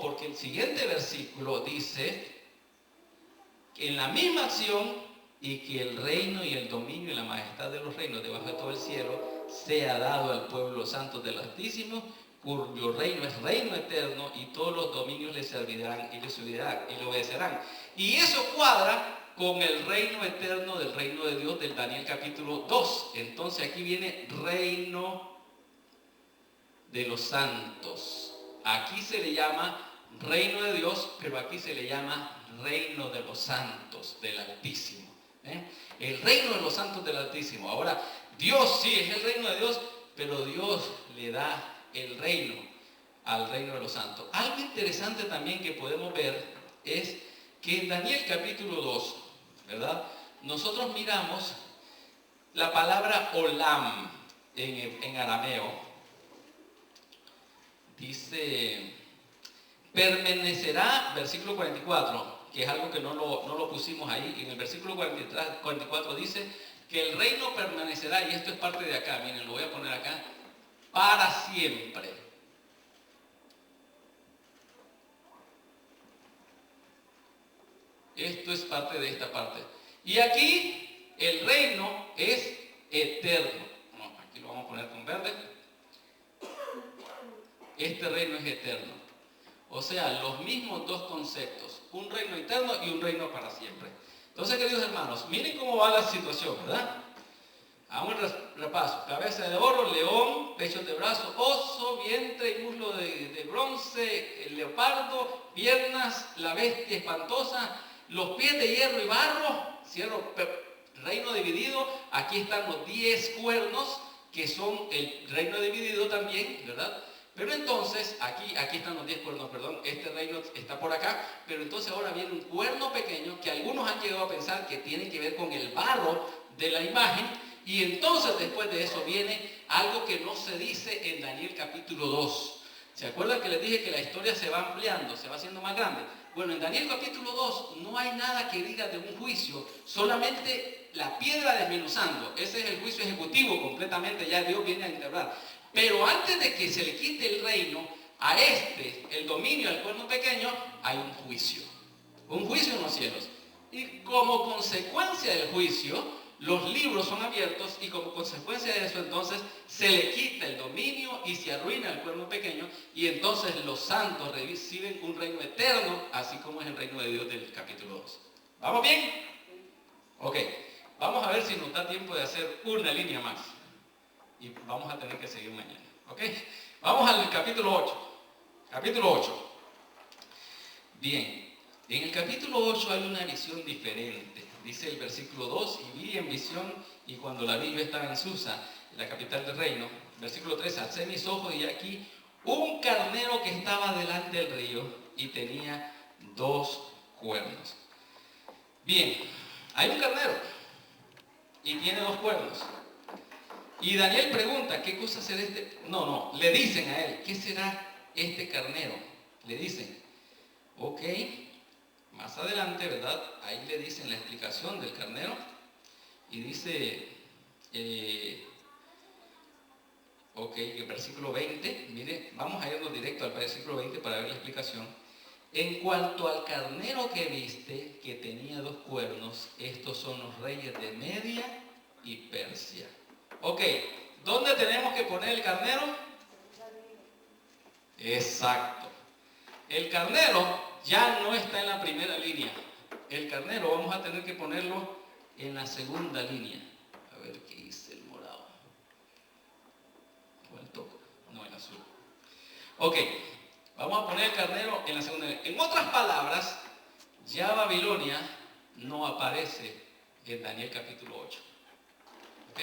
Porque el siguiente versículo dice que en la misma acción y que el reino y el dominio y la majestad de los reinos debajo de todo el cielo sea dado al pueblo santo del Altísimo, cuyo reino es reino eterno y todos los dominios le servirán y le obedecerán. Y eso cuadra con el reino eterno del reino de Dios del Daniel capítulo 2. Entonces aquí viene reino de los santos. Aquí se le llama reino de Dios, pero aquí se le llama reino de los santos del Altísimo. El reino de los santos del Altísimo. Ahora, Dios sí es el reino de Dios, pero Dios le da el reino al reino de los santos. Algo interesante también que podemos ver es que en Daniel capítulo 2, ¿verdad? Nosotros miramos la palabra olam en arameo. Dice, permanecerá, versículo 44, que es algo que no lo pusimos ahí. En el versículo 44 dice que el reino permanecerá, y esto es parte de acá, miren, lo voy a poner acá, para siempre. Esto es parte de esta parte. Y aquí el reino es eterno. No, aquí lo vamos a poner con verde. Este reino es eterno. O sea, los mismos dos conceptos. Un reino eterno y un reino para siempre. Entonces, queridos hermanos, miren cómo va la situación, ¿verdad? Hagamos un repaso. Cabeza de oro, león, pechos de brazo, oso, vientre y muslo de bronce, el leopardo, piernas, la bestia espantosa, los pies de hierro y barro, reino dividido. Aquí están los 10 cuernos, que son el reino dividido también, ¿verdad? Pero entonces, aquí están los 10 cuernos, perdón, este reino está por acá, pero entonces ahora viene un cuerno pequeño que algunos han llegado a pensar que tiene que ver con el barro de la imagen, y entonces después de eso viene algo que no se dice en Daniel capítulo 2. ¿Se acuerdan que les dije que la historia se va ampliando, se va haciendo más grande? Bueno, en Daniel capítulo 2 no hay nada que diga de un juicio, solamente la piedra desmenuzando. Ese es el juicio ejecutivo completamente, ya Dios viene a integrar. Pero antes de que se le quite el reino a el dominio al cuerno pequeño, hay un juicio en los cielos. Y como consecuencia del juicio, los libros son abiertos y como consecuencia de eso entonces se le quita el dominio y se arruina el cuerno pequeño, y entonces los santos reciben un reino eterno, así como es el reino de Dios del capítulo 2. ¿Vamos bien? Ok, vamos a ver si nos da tiempo de hacer una línea más. Y vamos a tener que seguir mañana. ¿Ok? Vamos al capítulo 8. Capítulo 8. Bien, en el capítulo 8 hay una visión diferente. Dice el versículo 2, y vi en visión, y cuando la vi yo estaba en Susa, la capital del reino. Versículo 3, alcé mis ojos y aquí un carnero que estaba delante del río y tenía 2 cuernos. Bien, hay un carnero y tiene 2 cuernos. Y Daniel pregunta, ¿qué cosa será este? No, le dicen a él, ¿qué será este carnero? Le dicen, ok, más adelante, ¿verdad? Ahí le dicen la explicación del carnero y dice, el versículo 20, mire, vamos a irnos directo al versículo 20 para ver la explicación. En cuanto al carnero que viste, que tenía 2 cuernos, estos son los reyes de Media y Persia. Ok, ¿dónde tenemos que poner el carnero? Exacto. El carnero ya no está en la primera línea. El carnero vamos a tener que ponerlo en la segunda línea. A ver qué dice el morado. O el toco. No, el azul. Ok, vamos a poner el carnero en la segunda línea. En otras palabras, ya Babilonia no aparece en Daniel capítulo 8. ¿Ok?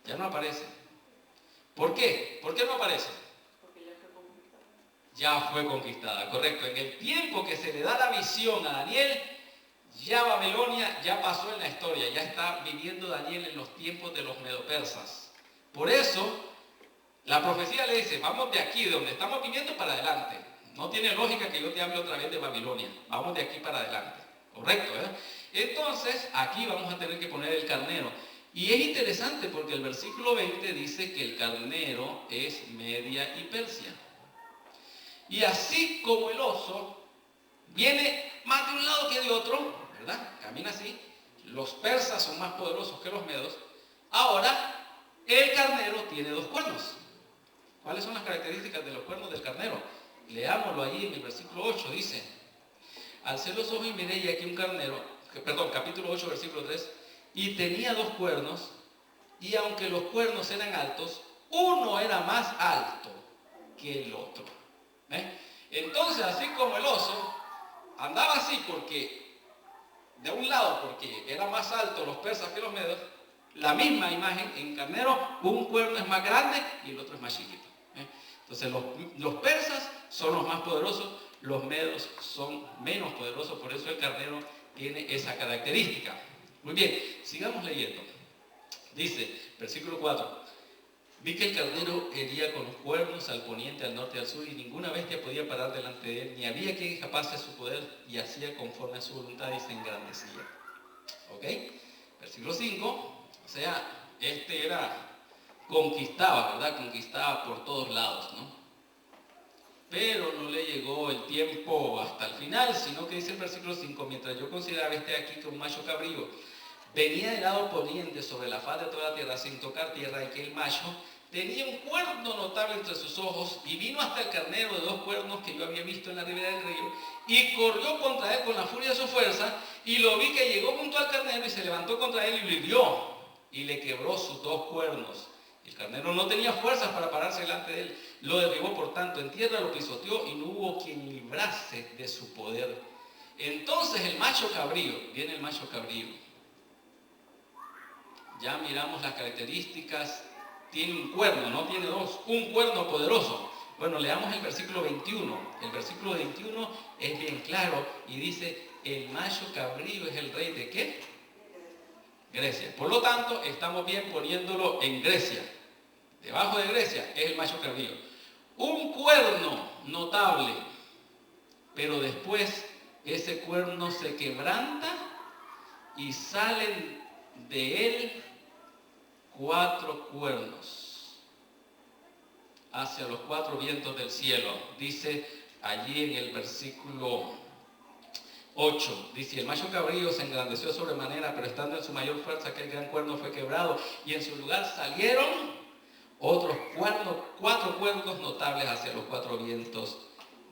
Ya no aparece. ¿Por qué? ¿Por qué no aparece? Ya fue conquistada, correcto. En el tiempo que se le da la visión a Daniel, ya Babilonia ya pasó en la historia, ya está viviendo Daniel en los tiempos de los medopersas. Por eso, la profecía le dice, vamos de aquí, de donde estamos viviendo, para adelante. No tiene lógica que yo te hable otra vez de Babilonia. Vamos de aquí para adelante. Correcto, ¿verdad? Entonces, aquí vamos a tener que poner el carnero. Y es interesante porque el versículo 20 dice que el carnero es Media y Persia. Y así como el oso viene más de un lado que de otro, ¿verdad? Camina así. Los persas son más poderosos que los medos. Ahora, el carnero tiene 2 cuernos. ¿Cuáles son las características de los cuernos del carnero? Leámoslo ahí en el versículo 8, dice: alcé los ojos y miré, y aquí un carnero, capítulo 8, versículo 3, y tenía 2 cuernos, y aunque los cuernos eran altos, uno era más alto que el otro. Entonces, así como el oso andaba así porque, de un lado, porque era más alto los persas que los medos, la misma imagen en carnero, un cuerno es más grande y el otro es más chiquito. Entonces, los persas son los más poderosos, los medos son menos poderosos, por eso el carnero tiene esa característica. Muy bien, sigamos leyendo. Dice, versículo 4. Vi que el carnero hería con los cuernos al poniente, al norte y al sur, y ninguna bestia podía parar delante de él, ni había quien escapase a su poder, y hacía conforme a su voluntad y se engrandecía. ¿Ok? Versículo 5, o sea, conquistaba, ¿verdad? Conquistaba por todos lados, ¿no? Pero no le llegó el tiempo hasta el final, sino que dice el versículo 5, mientras yo consideraba aquí que un macho cabrío venía del lado poniente sobre la faz de toda la tierra sin tocar tierra, y que el macho tenía un cuerno notable entre sus ojos, y vino hasta el carnero de 2 cuernos que yo había visto en la ribera del río, y corrió contra él con la furia de su fuerza, y lo vi que llegó junto al carnero y se levantó contra él y lo hirió, y le quebró sus 2 cuernos. El carnero no tenía fuerzas para pararse delante de él, lo derribó por tanto en tierra, lo pisoteó, y no hubo quien librase de su poder. Entonces el macho cabrío, viene el macho cabrío. Ya miramos las características. Tiene un cuerno, no tiene 2, un cuerno poderoso. Bueno, leamos el versículo 21. El versículo 21 es bien claro y dice, el macho cabrío es el rey de ¿qué? Grecia. Por lo tanto, estamos bien poniéndolo en Grecia. Debajo de Grecia es el macho cabrío. Un cuerno notable, pero después ese cuerno se quebranta y salen de él 4 cuernos hacia los 4 vientos del cielo. Dice allí en el versículo 8, dice, el macho cabrío se engrandeció sobremanera, pero estando en su mayor fuerza aquel gran cuerno fue quebrado, y en su lugar salieron otros 4 cuernos notables hacia los 4 vientos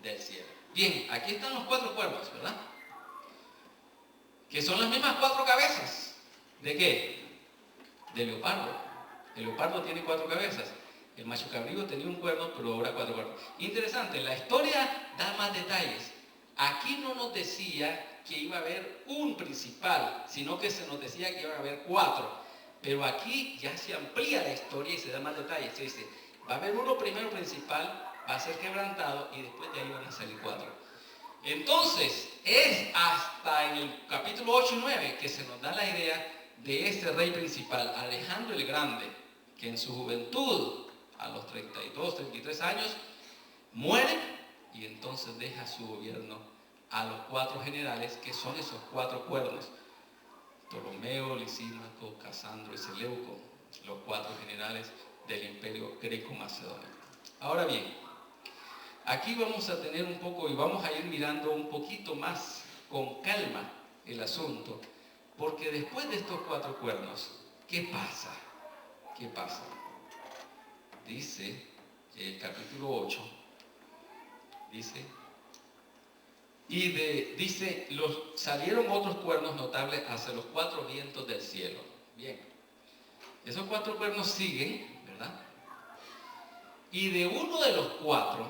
del cielo. Bien, aquí están los 4 cuernos, ¿verdad? Que son las mismas 4 cabezas. ¿De qué? De leopardo. El leopardo tiene 4 cabezas. El macho cabrío tenía un cuerno, pero ahora 4 cuernos. Interesante, la historia da más detalles. Aquí no nos decía que iba a haber un principal, sino que se nos decía que iba a haber 4. Pero aquí ya se amplía la historia y se da más detalles. Se dice, va a haber uno primero principal, va a ser quebrantado, y después de ahí van a salir 4. Entonces, es hasta en el capítulo 8 y 9 que se nos da la idea de ese rey principal, Alejandro el Grande, que en su juventud, a los 32, 33 años, muere y entonces deja su gobierno a los 4 generales, que son esos 4 cuernos: Ptolomeo, Lisímaco, Casandro y Seleuco, los 4 generales del imperio greco-macedonio. Ahora bien, aquí vamos a tener un poco y vamos a ir mirando un poquito más con calma el asunto, porque después de estos 4 cuernos, ¿qué pasa? ¿Qué pasa? Dice el capítulo 8, dice, salieron otros cuernos notables hacia los 4 vientos del cielo. Bien, esos 4 cuernos siguen, ¿verdad? Y de uno de los 4,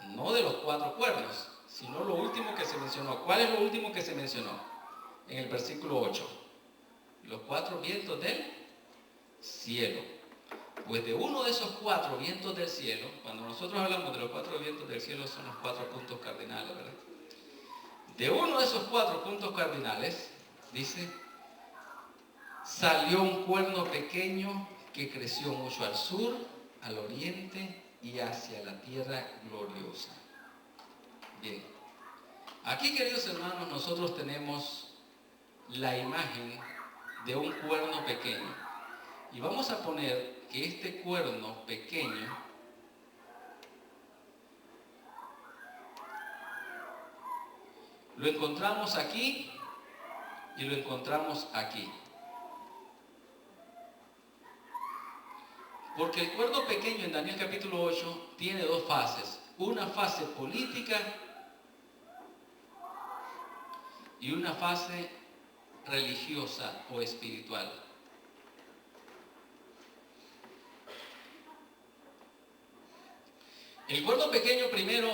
no de los 4 cuernos, sino lo último que se mencionó. ¿Cuál es lo último que se mencionó? En el versículo 8. Los 4 vientos del cielo. Pues de uno de esos 4 vientos del cielo, cuando nosotros hablamos de los 4 vientos del cielo, son los 4 puntos cardinales, ¿verdad? De uno de esos 4 puntos cardinales, dice, salió un cuerno pequeño que creció mucho al sur, al oriente y hacia la tierra gloriosa. Bien, aquí, queridos hermanos, nosotros tenemos la imagen de un cuerno pequeño. Y vamos a poner que este cuerno pequeño lo encontramos aquí y lo encontramos aquí. Porque el cuerno pequeño en Daniel capítulo 8 tiene 2 fases. Una fase política y una fase religiosa o espiritual. El cuerno pequeño primero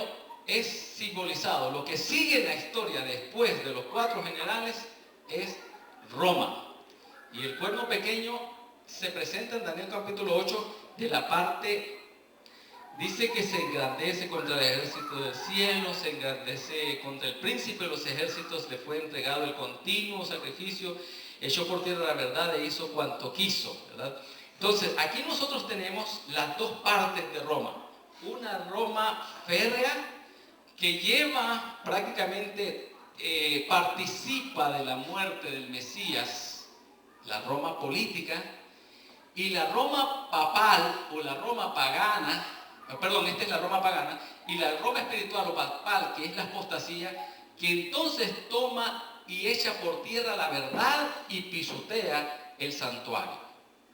es simbolizado. Lo que sigue en la historia después de los 4 generales es Roma. Y el cuerno pequeño se presenta en Daniel capítulo 8 de la parte, dice que se engrandece contra el ejército del cielo, se engrandece contra el príncipe de los ejércitos, le fue entregado el continuo sacrificio, echó por tierra la verdad e hizo cuanto quiso, ¿verdad? Entonces, aquí nosotros tenemos las 2 partes de Roma. Una Roma férrea que lleva prácticamente, participa de la muerte del Mesías, la Roma política, y la Roma papal o la Roma pagana, esta es la Roma pagana, y la Roma espiritual o papal, que es la apostasía, que entonces toma y echa por tierra la verdad y pisotea el santuario,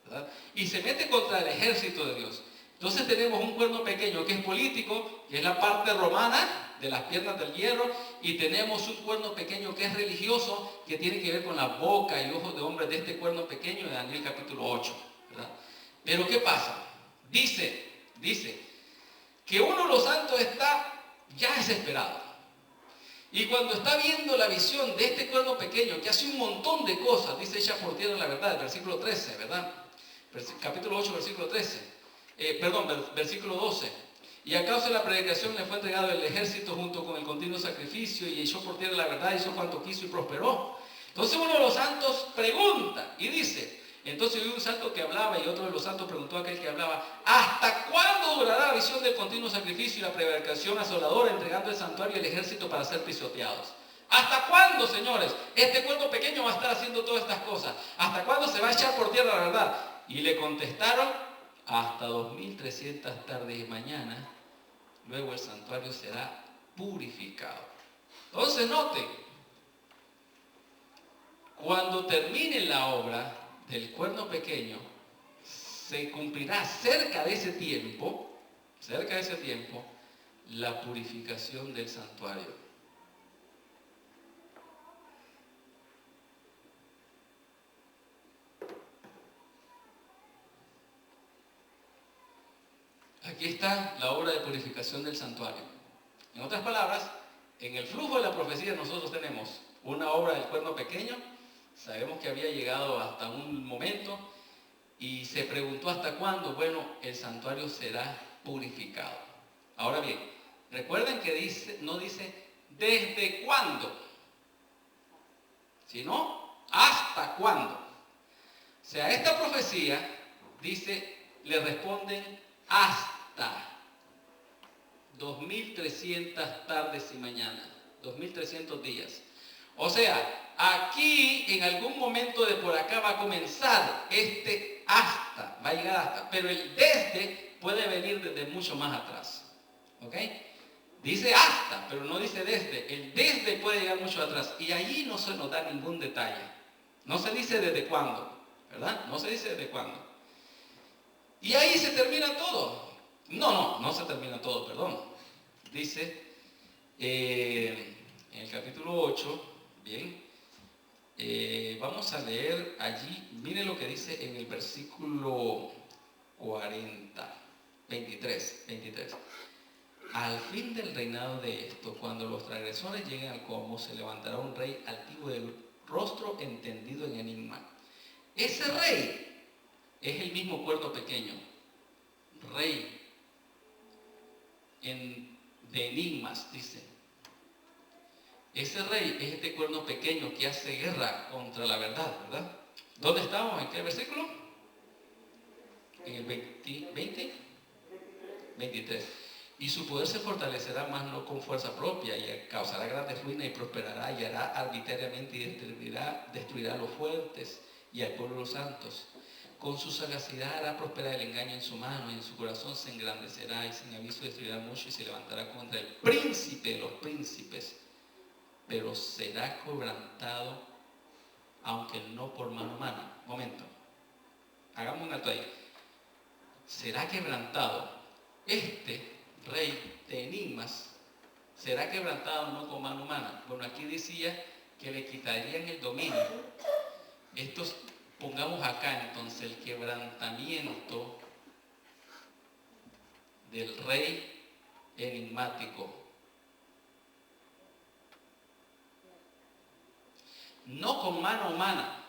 ¿verdad? Y se mete contra el ejército de Dios. Entonces tenemos un cuerno pequeño que es político, que es la parte romana de las piernas del hierro, y tenemos un cuerno pequeño que es religioso, que tiene que ver con la boca y ojos de hombre de este cuerno pequeño de Daniel capítulo 8, ¿verdad? Pero ¿qué pasa? Dice que uno de los santos está ya desesperado. Y cuando está viendo la visión de este cuerno pequeño que hace un montón de cosas, dice echa por tierra la verdad, versículo 13, ¿verdad? Capítulo 8, versículo 13. Versículo 12. Y a causa de la predicación le fue entregado el ejército junto con el continuo sacrificio y echó por tierra la verdad, hizo cuanto quiso y prosperó. Entonces uno de los santos pregunta y dice, entonces hubo un santo que hablaba y otro de los santos preguntó a aquel que hablaba, ¿hasta cuándo durará la visión del continuo sacrificio y la prevaricación asoladora entregando el santuario y el ejército para ser pisoteados? ¿Hasta cuándo, señores, este cuerno pequeño va a estar haciendo todas estas cosas? ¿Hasta cuándo se va a echar por tierra la verdad? Y le contestaron, hasta 2300 tardes y mañanas, luego el santuario será purificado. Entonces noten, cuando termine la obra del cuerno pequeño, se cumplirá cerca de ese tiempo, la purificación del santuario. Aquí está la obra de purificación del santuario. En otras palabras, en el flujo de la profecía nosotros tenemos una obra del cuerno pequeño, sabemos que había llegado hasta un momento y se preguntó hasta cuándo. Bueno, el santuario será purificado. Ahora bien, recuerden que no dice desde cuándo, sino hasta cuándo. sea, a esta profecía, dice, le responden hasta 2300 tardes y mañanas, 2300 días. O sea, aquí en algún momento de por acá va a comenzar este hasta, va a llegar hasta, pero el desde puede venir desde mucho más atrás. ¿Ok? Dice hasta, pero no dice desde. El desde puede llegar mucho atrás. Y allí no se nos da ningún detalle. No se dice desde cuándo, ¿verdad? No se dice desde cuándo. Y ahí se termina todo. No se termina todo, perdón. Dice en el capítulo 8, bien, vamos a leer allí, miren lo que dice en el versículo 23. Al fin del reinado de esto, cuando los transgresores lleguen al colmo, se levantará un rey altivo del rostro entendido en enigma. Ese rey es el mismo cuerno pequeño, rey de enigmas, dice. Ese rey es este cuerno pequeño que hace guerra contra la verdad, ¿verdad? ¿Dónde estamos? ¿En qué versículo? En el 23. Y su poder se fortalecerá más no con fuerza propia, y causará grandes ruinas y prosperará, y hará arbitrariamente y destruirá a los fuertes y al pueblo de los santos. Con su sagacidad hará prosperar el engaño en su mano, y en su corazón se engrandecerá, y sin aviso destruirá mucho, y se levantará contra el príncipe de los príncipes, pero será quebrantado, aunque no por mano humana. Momento, hagamos un alto ahí. Será quebrantado. Este rey de enigmas será quebrantado no con mano humana. Bueno, aquí decía que le quitarían el dominio. Estos, pongamos acá entonces el quebrantamiento del rey enigmático. No con mano humana.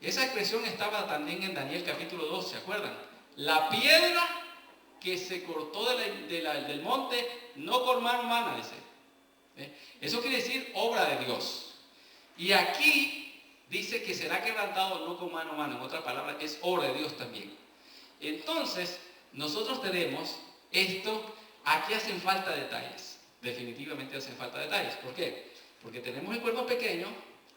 Esa expresión estaba también en Daniel capítulo 2, ¿se acuerdan? La piedra que se cortó del monte, no con mano humana, dice. Eso quiere decir obra de Dios. Y aquí dice que será quebrantado no con mano humana, en otra palabra, es obra de Dios también. Entonces, nosotros tenemos esto, aquí hacen falta detalles, definitivamente hacen falta detalles. ¿Por qué? Porque tenemos el cuerno pequeño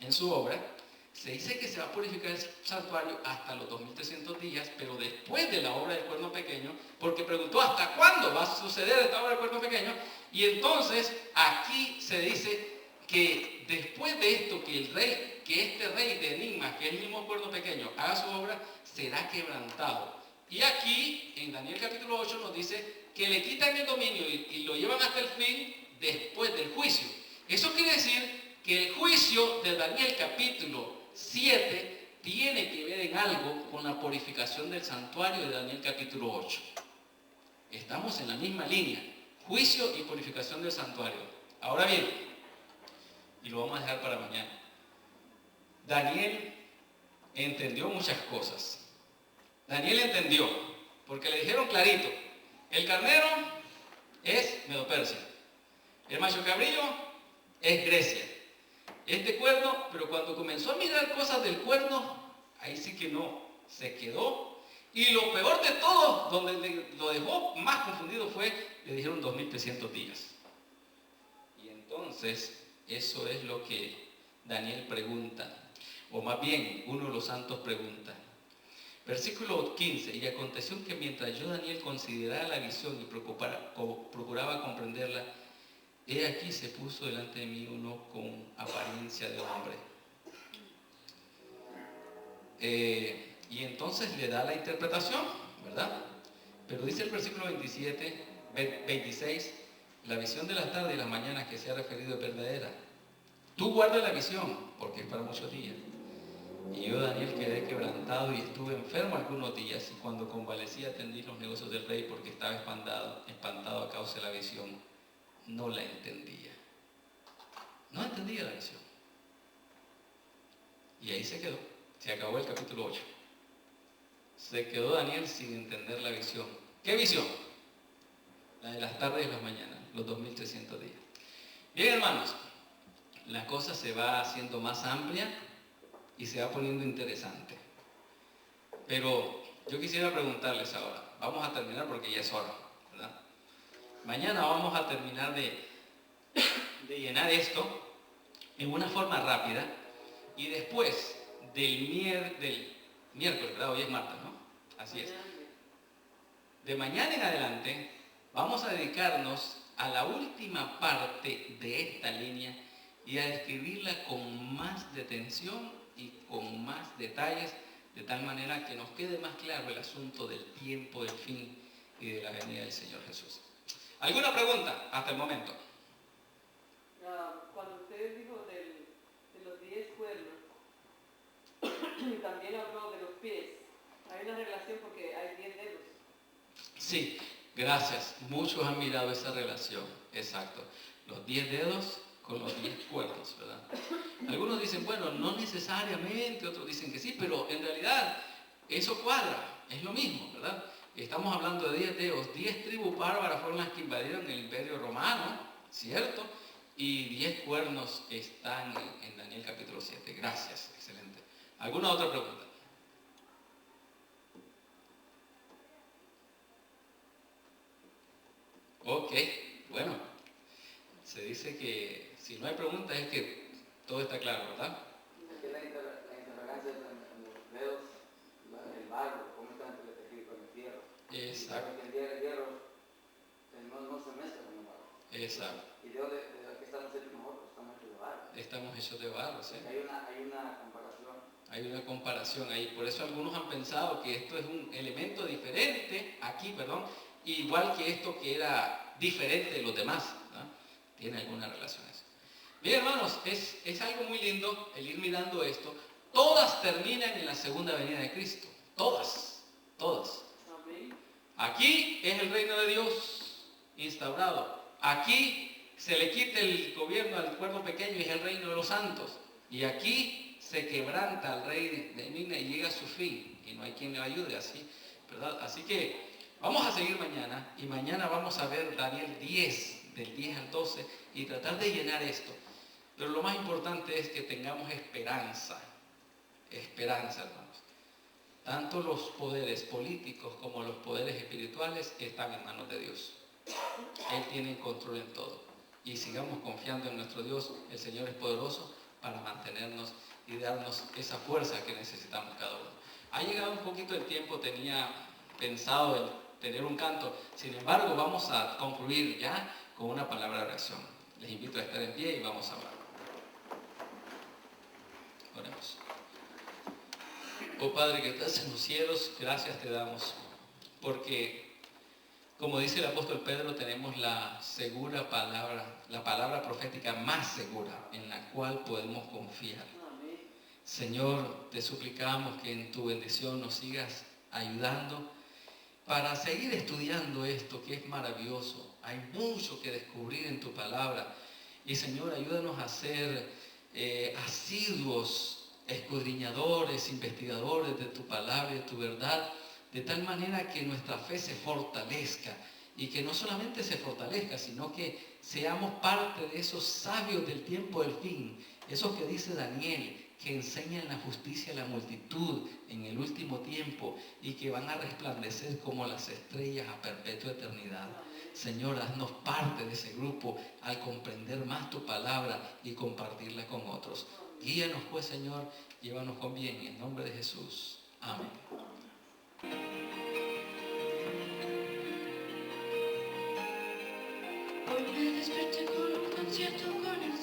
en su obra. Se dice que se va a purificar el santuario hasta los 2300 días, pero después de la obra del cuerno pequeño, porque preguntó ¿hasta cuándo va a suceder esta obra del cuerno pequeño? Y entonces aquí se dice que después de esto, que este rey de enigmas, que es el mismo cuerno pequeño, haga su obra, será quebrantado. Y aquí, en Daniel capítulo 8, nos dice que le quitan el dominio y lo llevan hasta el fin después del juicio. Eso quiere decir que el juicio de Daniel capítulo 7 tiene que ver en algo con la purificación del santuario de Daniel capítulo 8. Estamos en la misma línea, juicio y purificación del santuario. Ahora bien, y lo vamos a dejar para mañana, Daniel entendió muchas cosas. Daniel entendió, porque le dijeron clarito, el carnero es Medo-Persia, el macho cabrillo es Grecia. Este cuerno, pero cuando comenzó a mirar cosas del cuerno, ahí sí que no, se quedó. Y lo peor de todo, donde lo dejó más confundido fue, le dijeron 2300 días. Y entonces, eso es lo que Daniel pregunta, o más bien, uno de los santos pregunta. Versículo 15, y aconteció que mientras yo, Daniel, consideraba la visión y procuraba comprenderla, he aquí se puso delante de mí uno con apariencia de hombre. Y entonces le da la interpretación, ¿verdad? Pero dice el versículo 26, la visión de las tardes y las mañanas que se ha referido es verdadera. Tú guarda la visión, porque es para muchos días. Y yo, Daniel, quedé quebrantado y estuve enfermo algunos días, y cuando convalecí atendí los negocios del rey porque estaba espantado a causa de la visión. No la entendía. No entendía la visión. Y ahí se quedó. Se acabó el capítulo 8. Se quedó Daniel sin entender la visión. ¿Qué visión? La de las tardes y las mañanas, los 2300 días. Bien, hermanos, la cosa se va haciendo más amplia y se va poniendo interesante. Pero yo quisiera preguntarles ahora, vamos a terminar porque ya es hora, ¿verdad? Mañana vamos a terminar de llenar esto en una forma rápida y después del miércoles, ¿verdad? Hoy es martes, ¿no? Así es. De mañana en adelante vamos a dedicarnos a la última parte de esta línea y a describirla con más detención y con más detalles, de tal manera que nos quede más claro el asunto del tiempo, del fin y de la venida del Señor Jesús. ¿Alguna pregunta hasta el momento?
Cuando usted dijo de los 10 cuernos, también habló de los pies. Hay una relación porque hay 10 dedos.
Sí, gracias. Muchos han mirado esa relación. Exacto. Los 10 dedos con los 10 cuernos, ¿verdad? Algunos dicen, bueno, no necesariamente, otros dicen que sí, pero en realidad eso cuadra, es lo mismo, ¿verdad? Estamos hablando de 10 dedos, 10 tribus bárbaras fueron las que invadieron el Imperio Romano, ¿cierto? Y 10 cuernos están en Daniel capítulo 7. Gracias, excelente. ¿Alguna otra pregunta? Ok, bueno, se dice que si no hay preguntas es que todo está claro, ¿verdad?
Es que la interferencia en los dedos, el barro, cómo está entretejido con el hierro.
Exacto.
El hierro no se mezcla con el barro.
Exacto.
¿Y de qué estamos hechos nosotros? Estamos hechos de barro.
Estamos hechos de barro, ¿sí?
Hay una comparación.
Hay una comparación ahí, por eso algunos han pensado que esto es un elemento diferente, aquí, perdón, igual que esto que era diferente de los demás, ¿no? Tiene alguna relación eso. Bien, hermanos, es algo muy lindo el ir mirando esto. Todas terminan en la segunda venida de Cristo, todas. Aquí es el reino de Dios instaurado. Aquí se le quita el gobierno al cuerno pequeño y es el reino de los santos. Y aquí se quebranta al rey de Nina y llega a su fin. Y no hay quien le ayude así, ¿verdad? Así que vamos a seguir mañana. Y mañana vamos a ver Daniel 10, del 10 al 12, y tratar de llenar esto. Pero lo más importante es que tengamos esperanza. Esperanza, hermanos. Tanto los poderes políticos como los poderes espirituales están en manos de Dios. Él tiene control en todo. Y sigamos confiando en nuestro Dios. El Señor es poderoso para mantenernos y darnos esa fuerza que necesitamos cada uno. Ha llegado un poquito el tiempo, tenía pensado el tener un canto. Sin embargo, vamos a concluir ya con una palabra de oración. Les invito a estar en pie y vamos a orar. Oremos. Oh Padre que estás en los cielos, gracias te damos, porque como dice el apóstol Pedro, tenemos la segura palabra, la palabra profética más segura en la cual podemos confiar. Señor, te suplicamos que en tu bendición nos sigas ayudando para seguir estudiando esto que es maravilloso. Hay mucho que descubrir en tu palabra. Y Señor, ayúdanos a ser asiduos, escudriñadores, investigadores de tu palabra y de tu verdad, de tal manera que nuestra fe se fortalezca y que no solamente se fortalezca, sino que seamos parte de esos sabios del tiempo del fin, esos que dice Daniel, que enseñan la justicia a la multitud en el último tiempo y que van a resplandecer como las estrellas a perpetua eternidad. Señor, haznos parte de ese grupo al comprender más tu palabra y compartirla con otros. Guíanos pues, Señor, llévanos con bien, en nombre de Jesús. Amén.
Hoy me desperté con un concierto con el